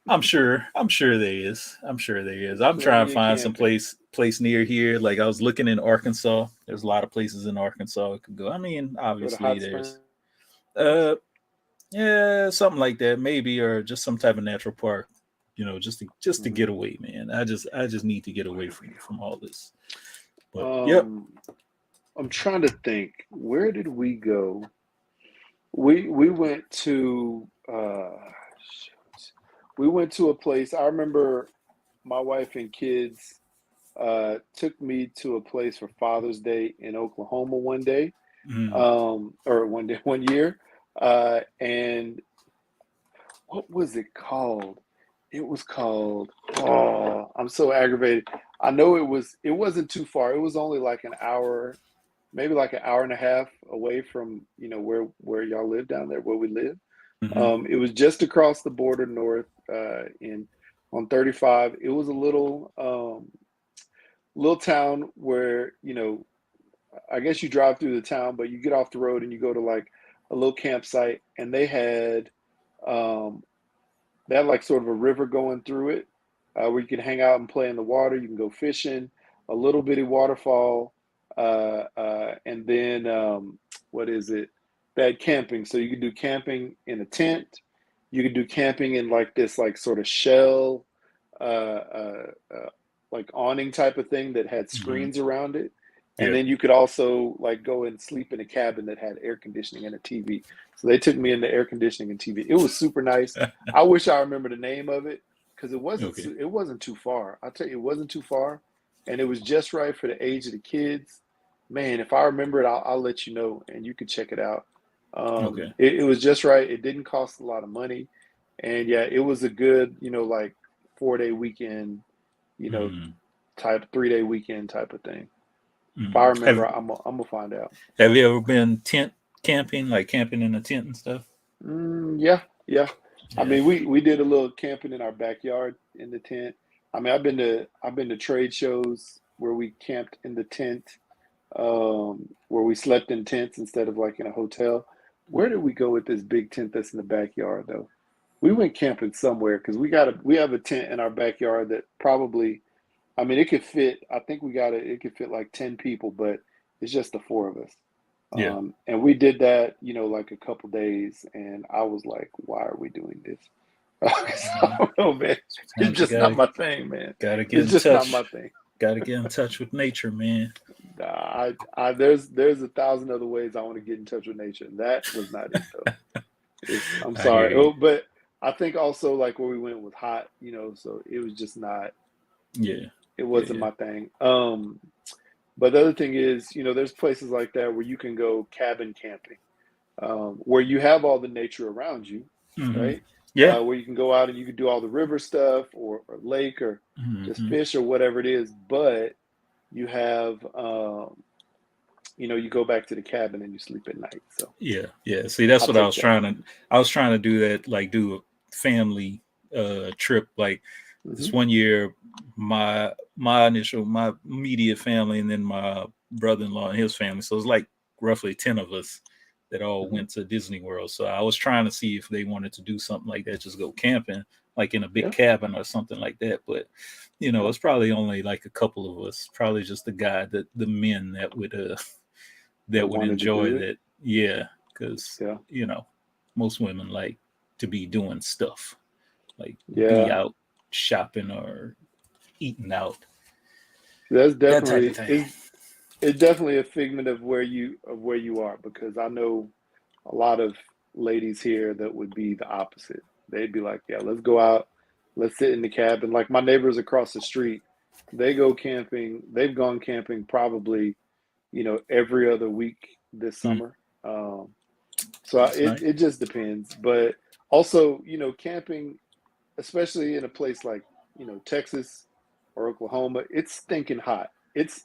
I'm sure there is. I'm trying to find some place near here. Like I was looking in Arkansas. There's a lot of places in Arkansas I could go. I mean, obviously there's yeah, something like that, maybe, or just some type of natural park, you know, just to get away, man. I just need to get away from all this. But I'm trying to think, where did we go? We went to we went to a place. I remember my wife and kids took me to a place for Father's Day in Oklahoma one day, or one year. And what was it called? It was called, oh, I'm so aggravated. I know it wasn't too far. It was only like an hour, maybe like an hour and a half away from, you know, where y'all live down there, where we live. It was just across the border north, on 35. It was a little town where, you know, I guess you drive through the town, but you get off the road and you go to like a little campsite, and they had like sort of a river going through it, where you can hang out and play in the water. You can go fishing, a little bitty waterfall, and then what is it? They had camping, so you could do camping in a tent. You could do camping in like this, like sort of shell, like awning type of thing that had screens around it. And then you could also like go and sleep in a cabin that had air conditioning and a TV. So they took me into air conditioning and TV. It was super nice. I wish I remember the name of it, because it wasn't too far. I'll tell you, it wasn't too far, and it was just right for the age of the kids. Man, if I remember it, I'll let you know, and you can check it out. It was just right. It didn't cost a lot of money, and yeah, it was a good, you know, like 4-day weekend, you know, type 3-day weekend type of thing. If I remember, I'm gonna find out. Have you ever been tent camping, like camping in a tent and stuff? Yeah. I mean, we did a little camping in our backyard in the tent. I mean, I've been to trade shows where we camped in the tent, where we slept in tents instead of like in a hotel. Where did we go with this big tent that's in the backyard though? We went camping somewhere, because we have a tent in our backyard that probably, I mean, it could fit. I think it could fit like 10 people, but it's just the 4 of us. And we did that, you know, like a couple days, and I was like, why are we doing this? I don't know, man. It's just not my thing, man. It's just not my thing. Gotta get in touch with nature, man. There's 1,000 other ways I want to get in touch with nature. That was not it though. I'm sorry. But I think also like where we went was hot, you know, so it was just not. It wasn't my thing. But the other thing is, you know, there's places like that where you can go cabin camping, where you have all the nature around you, right? Where you can go out and you can do all the river stuff or lake or just fish or whatever it is. But you have, you know, you go back to the cabin and you sleep at night. So yeah. See, that's what I was trying to do, that, like do a family trip. Like this one year, my immediate family, and then my brother-in-law and his family. So it was like roughly 10 of us that all went to Disney World. So I was trying to see if they wanted to do something like that, just go camping, like in a big cabin or something like that. But, you know, it's probably only like a couple of us, probably just the men that would enjoy that. Yeah. Because, you know, most women like to be doing stuff, like be out shopping or eating out. That's definitely it's definitely a figment of where you are, because I know a lot of ladies here that would be the opposite. They'd be like, yeah, let's go out, let's sit in the cabin. Like my neighbors across the street, they go camping. They've gone camping probably, you know, every other week this summer. So it just depends. But also, you know, camping, especially in a place like, you know, Texas or Oklahoma, it's stinking hot. It's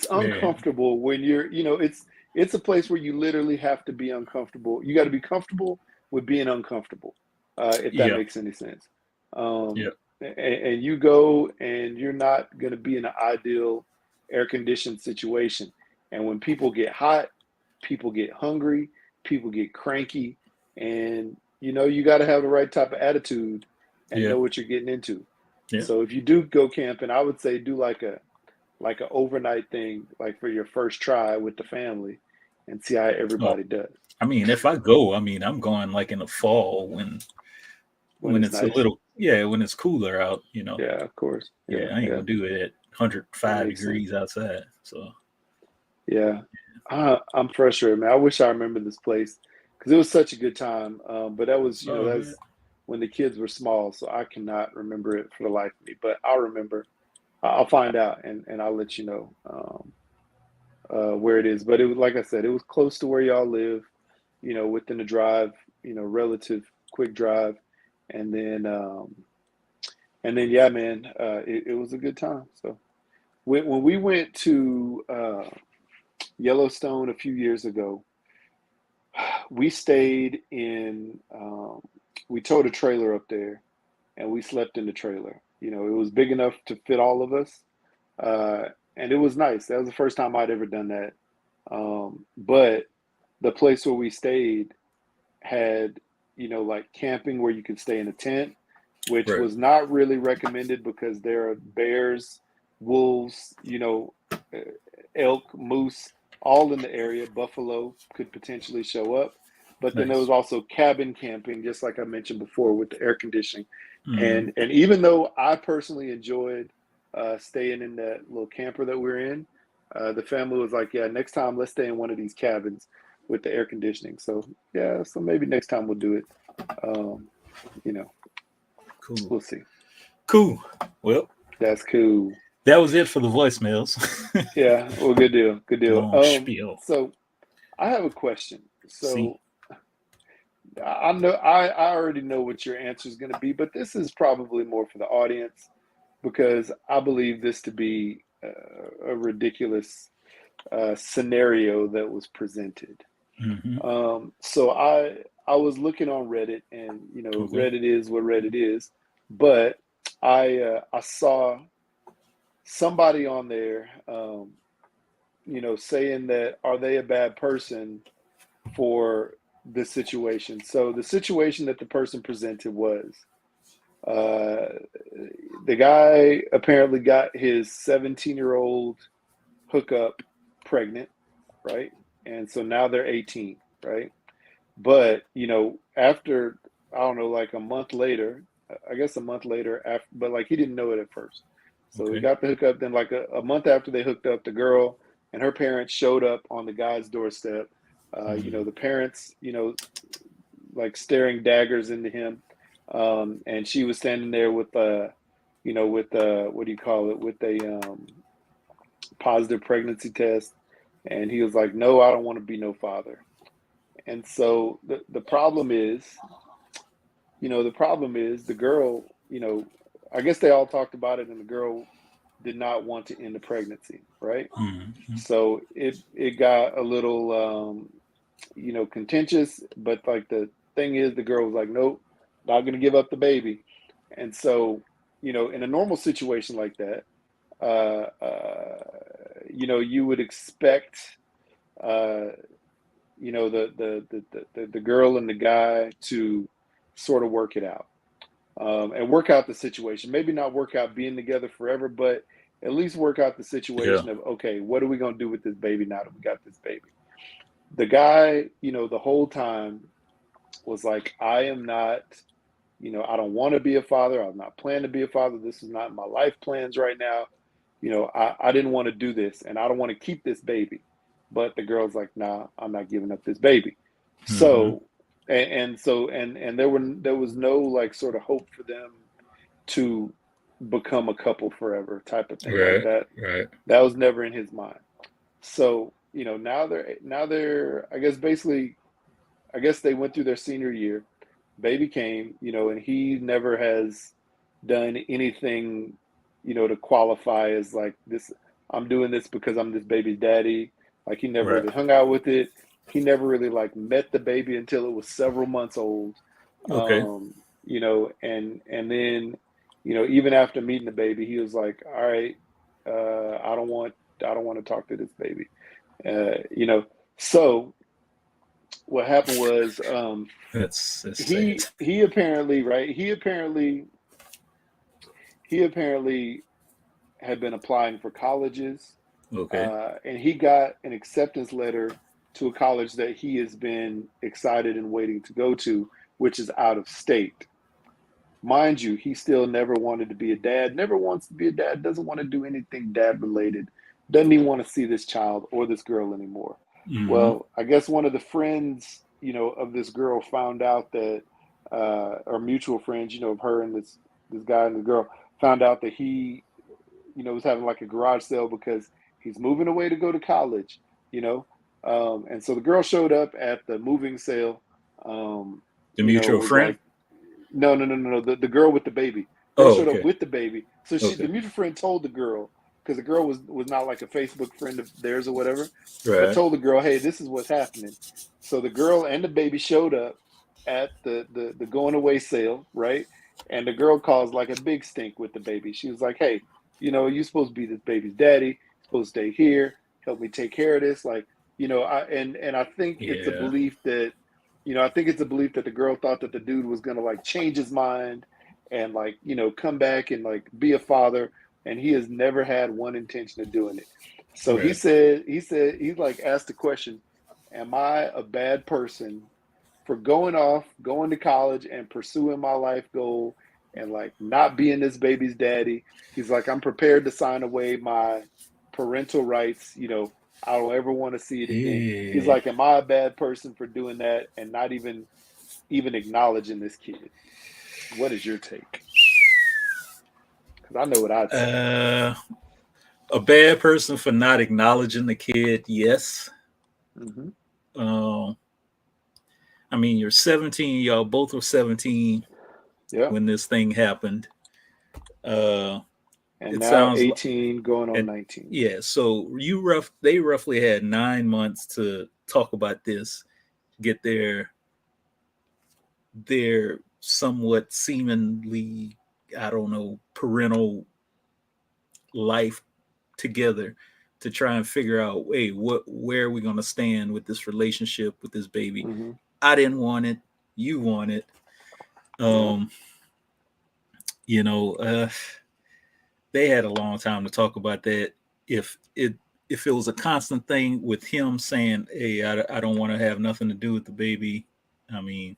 uncomfortable when you're, you know, it's a place where you literally have to be uncomfortable. You got to be comfortable with being uncomfortable, if that makes any sense. And and you go and you're not going to be in an ideal air conditioned situation. And when people get hot, people get hungry, people get cranky, and you got to have the right type of attitude and know what you're getting into. Yeah. So if you do go camping, I would say do like an overnight thing, like for your first try with the family, and see how everybody does. I mean, if I go, I'm going like in the fall when it's nice. a little, when it's cooler out, Yeah, of course. Yeah, I ain't gonna do it at 105 degrees sense. outside. So yeah, I'm frustrated, man. I wish I remember this place because it was such a good time. But that was, that's when the kids were small, so I cannot remember it for the life of me. But I'll remember. I'll find out and I'll let you know where it is. But it was, like I said, it was close to where y'all live, within the drive, relative quick drive. And then yeah, man, it was a good time. So when we went to Yellowstone a few years ago, we stayed in, we towed a trailer up there and we slept in the trailer. It was big enough to fit all of us. And it was nice. That was the first time I'd ever done that. But the place where we stayed had, like camping where you could stay in a tent, which was not really recommended because there are bears, wolves, elk, moose, all in the area. Buffalo could potentially show up. But then there was also cabin camping, just like I mentioned before, with the air conditioning. And even though I personally enjoyed staying in that little camper that we're in, the family was like, yeah, next time let's stay in one of these cabins with the air conditioning. So yeah, so maybe next time we'll do it. Cool. We'll see. Cool. Well, that's cool. That was it for the voicemails. Yeah, well, good deal. Good deal. Long spiel. So I have a question. So I know I already know what your answer is going to be, but this is probably more for the audience because I believe this to be a ridiculous scenario that was presented. So I was looking on Reddit, and Reddit is what Reddit is, but I saw somebody on there, saying that are they a bad person for this situation. So the situation that the person presented was the guy apparently got his 17-year-old hookup pregnant, right? And so now they're 18, right? But, after, I don't know, like a month later, but like he didn't know it at first. So he got the hookup. Then like a month after they hooked up, the girl and her parents showed up on the guy's doorstep. The parents, like staring daggers into him. And she was standing there with, what do you call it? With a positive pregnancy test. And he was like, no, I don't want to be no father. And so the problem is, the girl, I guess they all talked about it and the girl did not want to end the pregnancy, right? So it got a little, contentious, but like the thing is the girl was like, nope, not going to give up the baby. And so, in a normal situation like that, you would expect, the girl and the guy to sort of work it out, and work out the situation. Maybe not work out being together forever, but at least work out the situation of, okay, what are we going to do with this baby now that we got this baby? The guy, the whole time was like, I am not, I don't want to be a father. I'm not planning to be a father. This is not my life plans right now. I didn't want to do this and I don't want to keep this baby. But the girl's like, nah, I'm not giving up this baby. So, and there was no like sort of hope for them to become a couple forever type of thing. Like that. Right. That was never in his mind. So, now they're, I guess they went through their senior year, baby came, and he never has done anything, to qualify as like this, I'm doing this because I'm this baby's daddy. Like he never really hung out with it. He never really like met the baby until it was several months old. And then, even after meeting the baby, he was like, all right, I don't want to talk to this baby. So what happened was, That's he sad. he apparently, right, he apparently had been applying for colleges, Okay. and he got an acceptance letter to a college that he has been excited and waiting to go to, which is out of state. Mind you, he still never wanted to be a dad, never wants to be a dad, doesn't want to do anything dad related, doesn't even want to see this child or this girl anymore. Mm-hmm. Well, I guess one of the friends, of this girl found out that, or mutual friends, of her and this guy and the girl, found out that he, was having like a garage sale because he's moving away to go to college, and so the girl showed up at the moving sale. The mutual Was friend. like, no. The girl with the baby. Girl Oh, showed up okay. with the baby. So the Okay. mutual friend told the girl, because the girl was not like a Facebook friend of theirs or whatever, but Right. told the girl, hey, this is what's happening. So the girl and the baby showed up at the going away sale, right? And the girl caused like a big stink with the baby. She was like, hey, you're supposed to be this baby's daddy, you're supposed to stay here, help me take care of this. Like, I think it's a Yeah. belief that the girl thought that the dude was gonna like change his mind and like, come back and like be a father, and he has never had one intention of doing it. So Right. he like asked the question, am I a bad person for going to college and pursuing my life goal and like not being this baby's daddy? He's like, I'm prepared to sign away my parental rights, I don't ever want to see it again. He's Yeah. like, am I a bad person for doing that and not even acknowledging this kid? What is your take? Because I know what I'd say. A bad person for not acknowledging the kid. Yes. Mm-hmm. I mean, you're 17. Y'all both were 17 Yeah. when this thing happened. And It now sounds like, 18 going on and 19. yeah. So they roughly had 9 months to talk about this, get their somewhat seemingly, I don't know, parental life together to try and figure out, hey, where are we going to stand with this relationship with this baby? Mm-hmm. I didn't want it. You want it. Yeah. You know, they had a long time to talk about that. If it was a constant thing with him saying, hey, I don't want to have nothing to do with the baby, I mean,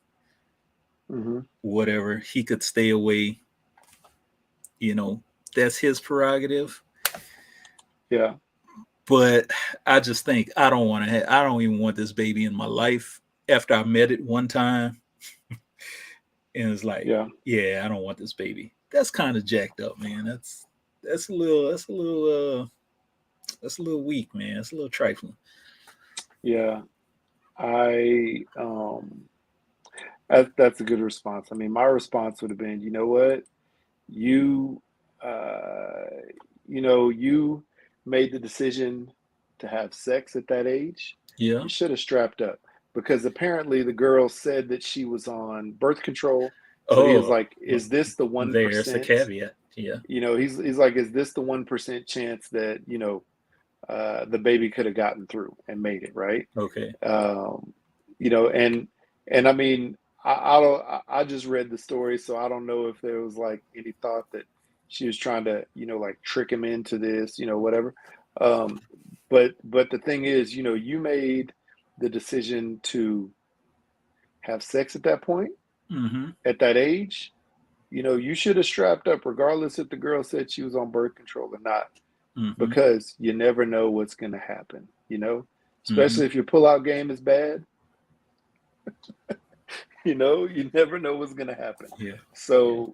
Mm-hmm. whatever, he could stay away. That's his prerogative. Yeah. But I just think I don't even want this baby in my life after I met it one time. And it's like, yeah, I don't want this baby. That's kind of jacked up, man. That's a little weak, man. That's a little trifling. Yeah. That's a good response. I mean, my response would have been, you know what? You you made the decision to have sex at that age. Yeah. You should have strapped up, because apparently the girl said that she was on birth control, but he was like, is this the There's a 1%? caveat. Yeah. He's like, is this the 1% chance that, the baby could have gotten through and made it, right? Okay. And I mean, I just read the story, so I don't know if there was like any thought that she was trying to, like trick him into this, whatever. But the thing is, you made the decision to have sex at that point, Mm-hmm. at that age. You should have strapped up, regardless if the girl said she was on birth control or not, Mm-hmm. because you never know what's going to happen, especially Mm-hmm. if your pullout game is bad. You never know what's going to happen. Yeah. So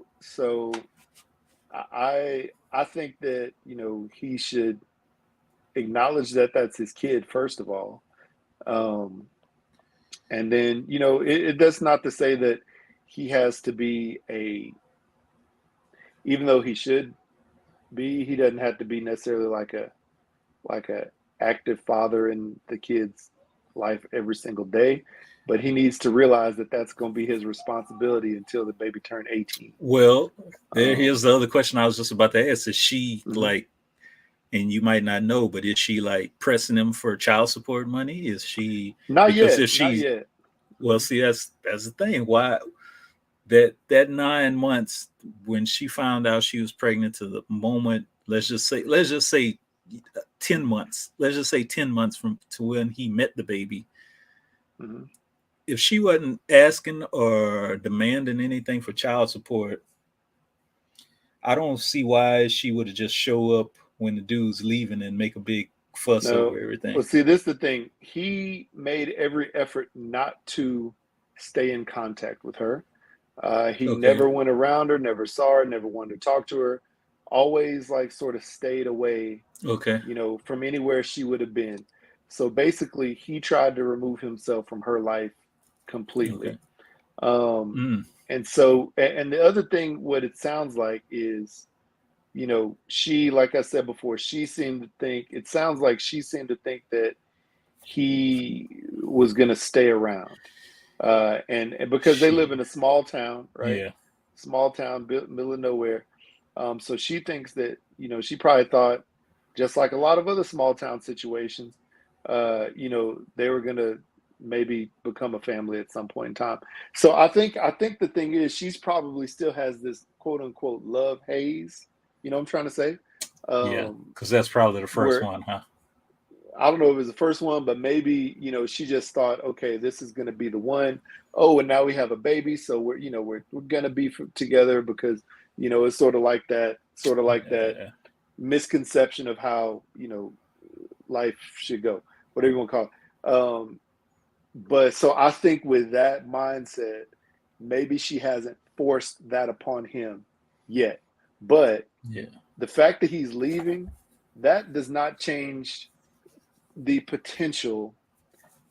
I think that, he should acknowledge that that's his kid, first of all. And then, that's not to say that he has to be even though he should be, he doesn't have to be necessarily like a active father in the kid's life every single day, but he needs to realize that that's going to be his responsibility until the baby turned 18. Well, here's the other question I was just about to ask. Is she like, and you might not know, but is she like pressing him for child support money? Is she not because yet? if she, not yet. Well, see, that's the thing. Why that 9 months when she found out she was pregnant to the moment, let's just say 10 months. Let's just say 10 months from to when he met the baby. Mm-hmm. If she wasn't asking or demanding anything for child support, I don't see why she would have just show up when the dude's leaving and make a big fuss over everything. Well, see, this is the thing. He made every effort not to stay in contact with her. He never went around her, never saw her, never wanted to talk to her. Always like sort of stayed away, from anywhere she would have been. So basically, he tried to remove himself from her life completely. And so, and the other thing, what it sounds like is, she, like I said before, it sounds like she seemed to think that he was going to stay around. And because they live in a small town, right? Yeah. Small town, middle of nowhere. So she thinks that, she probably thought, just like a lot of other small town situations, they were going to maybe become a family at some point in time. So I think the thing is, she's probably still has this quote unquote love haze. You know what I'm trying to say? Because that's probably the first one, huh? I don't know if it was the first one, but maybe, she just thought, okay, this is going to be the one. Oh, and now we have a baby. So we're going to be together because, it's sort of like that misconception of how, life should go, whatever you want to call it. But so I think with that mindset, maybe she hasn't forced that upon him yet. But the fact that he's leaving, that does not change the potential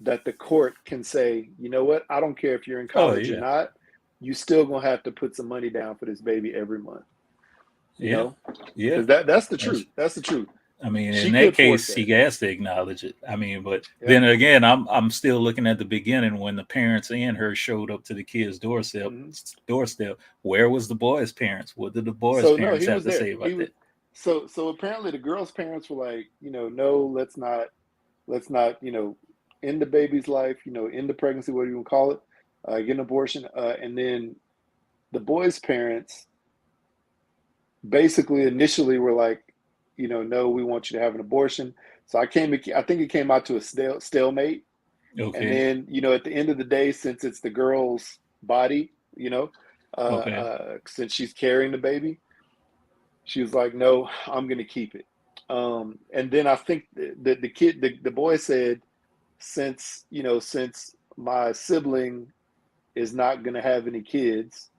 that the court can say, you know what, I don't care if you're in college or not, you still gonna have to put some money down for this baby every month. You know? Because that's the truth. That's the truth. I mean, in that case, he has to acknowledge it. I mean, but then again, I'm still looking at the beginning when the parents and her showed up to the kid's doorstep. Where was the boy's parents? What did the boy's parents have to say about that? So apparently the girl's parents were like, no, let's not, end the baby's life, end the pregnancy, whatever you want to call it, get an abortion. And then the boy's parents basically initially were like, no, we want you to have an abortion. So I think it came out to a stalemate. And then, at the end of the day, since it's the girl's body, since she's carrying the baby, she was like, no, I'm going to keep it. And then I think that the boy said, since my sibling is not going to have any kids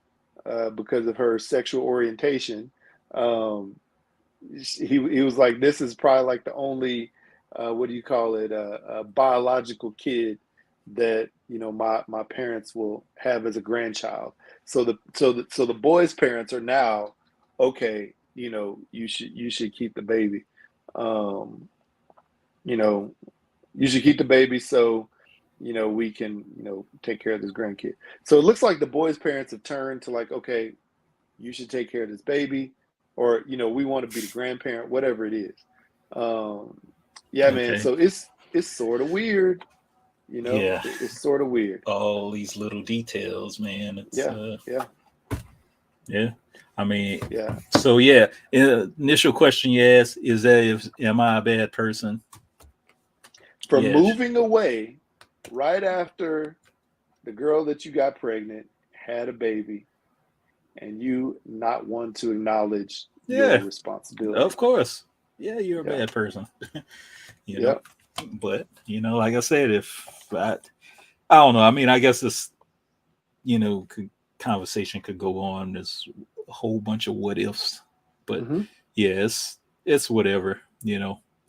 because of her sexual orientation, he was like, this is probably like the only, a biological kid that, my parents will have as a grandchild. So the boy's parents are now, okay, you should keep the baby. You should keep the baby so, we can, take care of this grandkid. So it looks like the boy's parents have turned to like, okay, you should take care of this baby, or, we want to be the grandparent, whatever it is. Man. So it's sort of weird, it's sort of weird. All these little details, man. It's, I mean, So initial question you asked is that am I a bad person for moving away right after the girl that you got pregnant had a baby, and you not want to acknowledge your responsibility? Of course, you're a bad person. you know, but like I said, if I don't know. I mean, I guess this, conversation could go on. There's a whole bunch of what ifs, but it's whatever.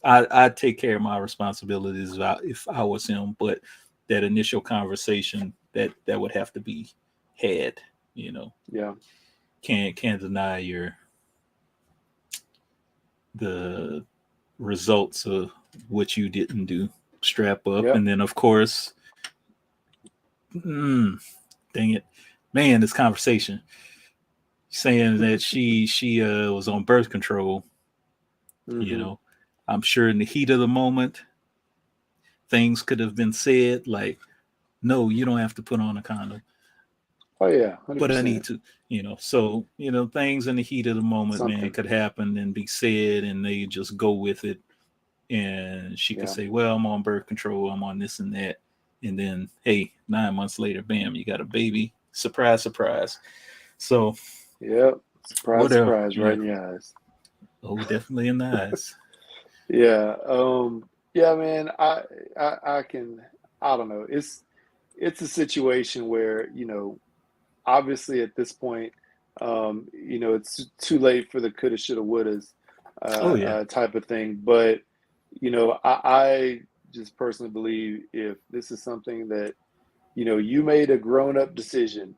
I'd take care of my responsibilities if I was him, but that initial conversation that would have to be had. Can't deny the results of what you didn't do. strap up. Yep. And then, of course, dang it, man, this conversation saying that she was on birth control. You know, I'm sure in the heat of the moment, things could have been said like, no, you don't have to put on a condom. Oh yeah, 100%. But I need to, so, things in the heat of the moment, man, could happen and be said, and they just go with it. And she could say, well, I'm on birth control, I'm on this and that. And then, hey, 9 months later, bam, you got a baby. Surprise, surprise. So, yep, surprise, surprise, right in your eyes. Oh, definitely in the eyes. Yeah. Yeah, man, I don't know. It's a situation where, obviously at this point, it's too late for the coulda, shoulda, wouldas type of thing. But, I just personally believe if this is something that, you made a grown-up decision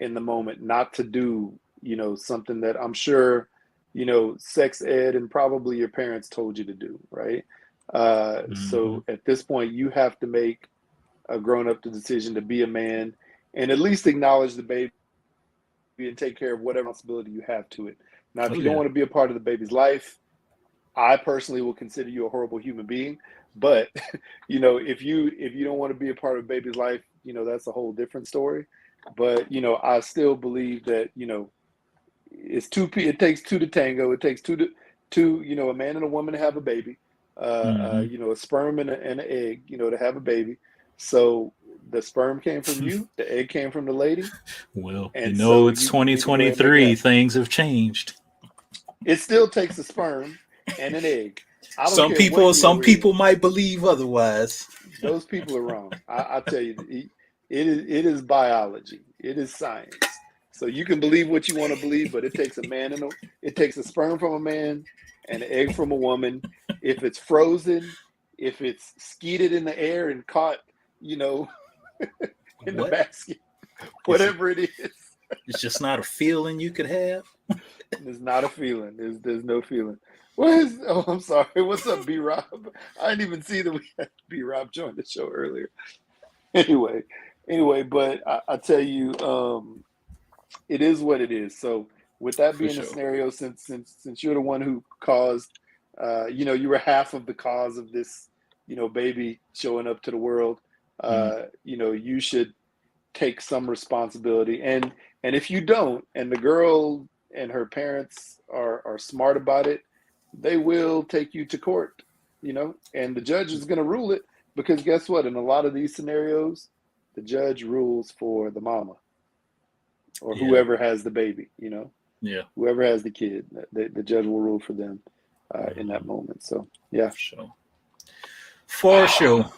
in the moment not to do, something that I'm sure, sex ed and probably your parents told you to do, right? So at this point, you have to make a grown-up decision to be a man and at least acknowledge the baby and take care of whatever responsibility you have to it. Now, if you don't want to be a part of the baby's life, I personally will consider you a horrible human being. But, if you don't want to be a part of a baby's life, that's a whole different story. But, I still believe that, it takes two to tango. It takes two, a man and a woman to have a baby, a sperm and an egg, to have a baby. So the sperm came from you, the egg came from the lady. Well, and so it's 2023. Things have changed. It still takes a sperm and an egg. Some people might believe otherwise. Those people are wrong. I tell you, it is biology. It is science. So you can believe what you want to believe, but it takes it takes a sperm from a man and an egg from a woman. If it's frozen, if it's skeeted in the air and caught, in the basket, whatever it is. It's just not a feeling you could have. There's not a feeling. There's no feeling. I'm sorry. What's up, B-Rob? I didn't even see that we had B-Rob join the show earlier. Anyway, but I tell you, it is what it is. So with that being a scenario, since you're the one who caused, you were half of the cause of this, baby showing up to the world, you should take some responsibility. And if you don't, and the girl and her parents are smart about it, they will take you to court, and the judge is going to rule it, because guess what? In a lot of these scenarios, the judge rules for the mama or whoever has the baby, whoever has the kid, the judge will rule for them in that moment. So, yeah. For sure.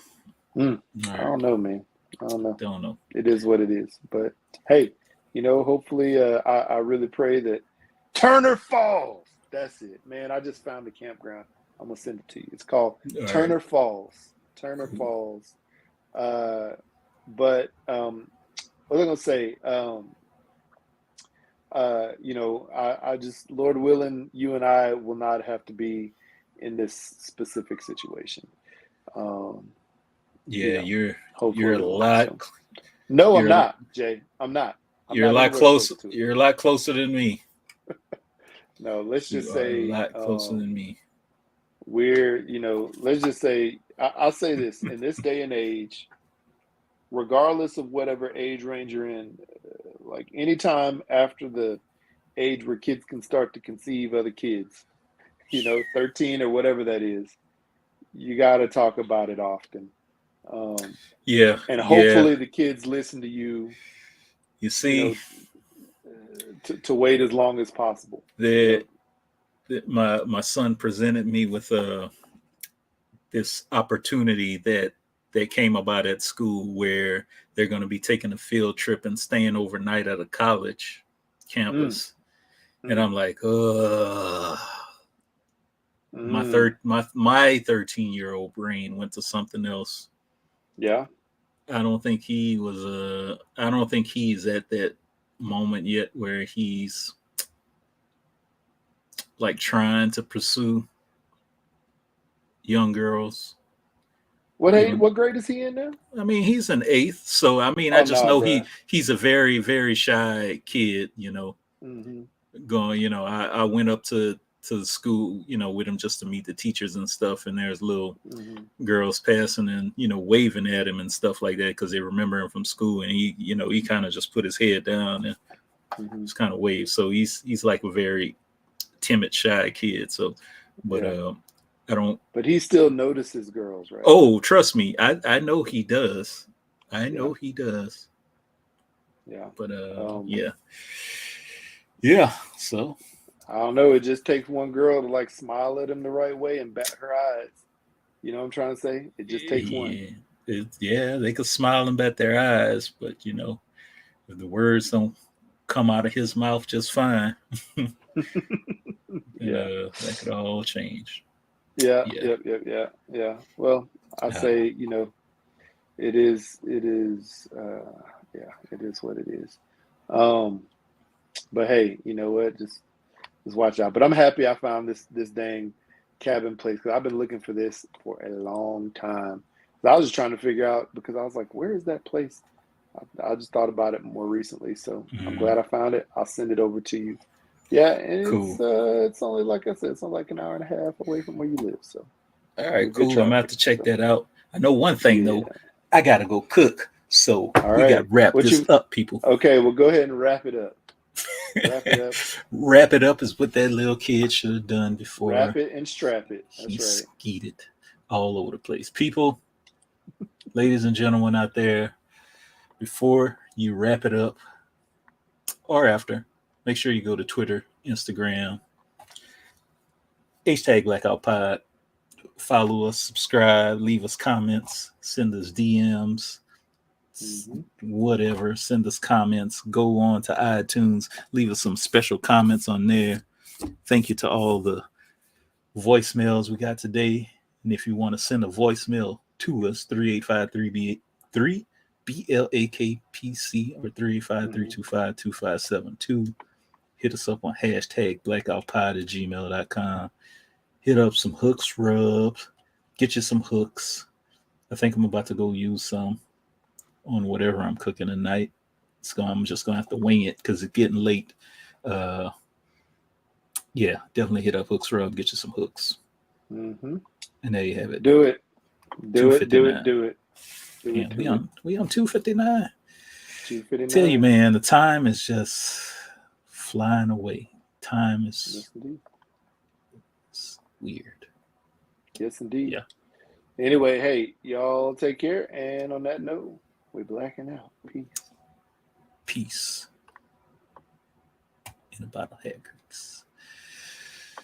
Right. I don't know, man. I don't know. It is what it is. But, hey, hopefully I really pray that Turner Falls. That's it, man. I just found the campground. I'm going to send it to you. It's called Turner Falls. Turner Falls. But what was I going to say? I just, Lord willing, you and I will not have to be in this specific situation. You're a lot. No, I'm not, Jay. I'm not. You're a lot closer. You're a lot closer than me. No, let's just say a lot closer than me. Let's just say, I'll say this: in this day and age, regardless of whatever age range you're in, like anytime after the age where kids can start to conceive other kids, 13 or whatever that is, you got to talk about it often. And hopefully the kids listen to you. You see, to wait as long as possible. My son presented me with this opportunity that came about at school, where they're going to be taking a field trip and staying overnight at a college campus. And I'm like, my 13-year-old brain went to something else. Yeah. I don't think he's at that moment yet where he's like trying to pursue young girls. What grade is he in now? I mean, he's an 8th, so I mean, I just know he's a very, very shy kid. Going, I went up to the school, with him just to meet the teachers and stuff, and there's little girls passing and waving at him and stuff like that because they remember him from school, and he kind of just put his head down and just kind of waved. So he's like a very timid, shy kid. So, but I don't. But he still notices girls, right? Oh, trust me, I know he does. I know he does. Yeah. But yeah. So I don't know. It just takes one girl to like smile at him the right way and bat her eyes. You know what I'm trying to say? It just takes one. They could smile and bat their eyes, but if the words don't come out of his mouth just fine, that could all change. Yeah. Well, I say, it is what it is. But hey, you know what? Just watch out. But I'm happy I found this dang cabin place because I've been looking for this for a long time. I was just trying to figure out because I was like, where is that place? I just thought about it more recently, so I'm glad I found it. I'll send it over to you. Yeah, and cool. It's only, like I said, it's only like an hour and a half away from where you live. So, all right, cool. I'm about to check that out. I know one thing though, I gotta go cook. So we got to wrap this up, people. Okay, well, go ahead and wrap it up. Wrap it up is what that little kid should have done before. Wrap it and strap it. That's he skeeted all over the place. People, ladies and gentlemen out there, before you wrap it up or after, make sure you go to Twitter, Instagram, #Blackout Pod. Follow us, subscribe, leave us comments, send us DMs. Whatever, send us comments, go on to iTunes, leave us some special comments on there. Thank you to all the voicemails we got today. And if you want to send a voicemail to us, 385-3BLAKPC or 385-325-2572. Hit us up on #blackoutpod@gmail.com. Hit up some hooks rubs, get you some hooks. I think I'm about to go use some on whatever I'm cooking tonight. I'm just gonna have to wing it because it's getting late. Definitely hit up Hooks Rub, get you some hooks. And there you have it. Do it. We on 259. 259. Tell you, man, the time is just flying away. Time is weird. Yes, indeed. Yeah. Anyway, hey, y'all take care. And on that note, we're blacking out. Peace. Peace. In a bottle of Hagrid's.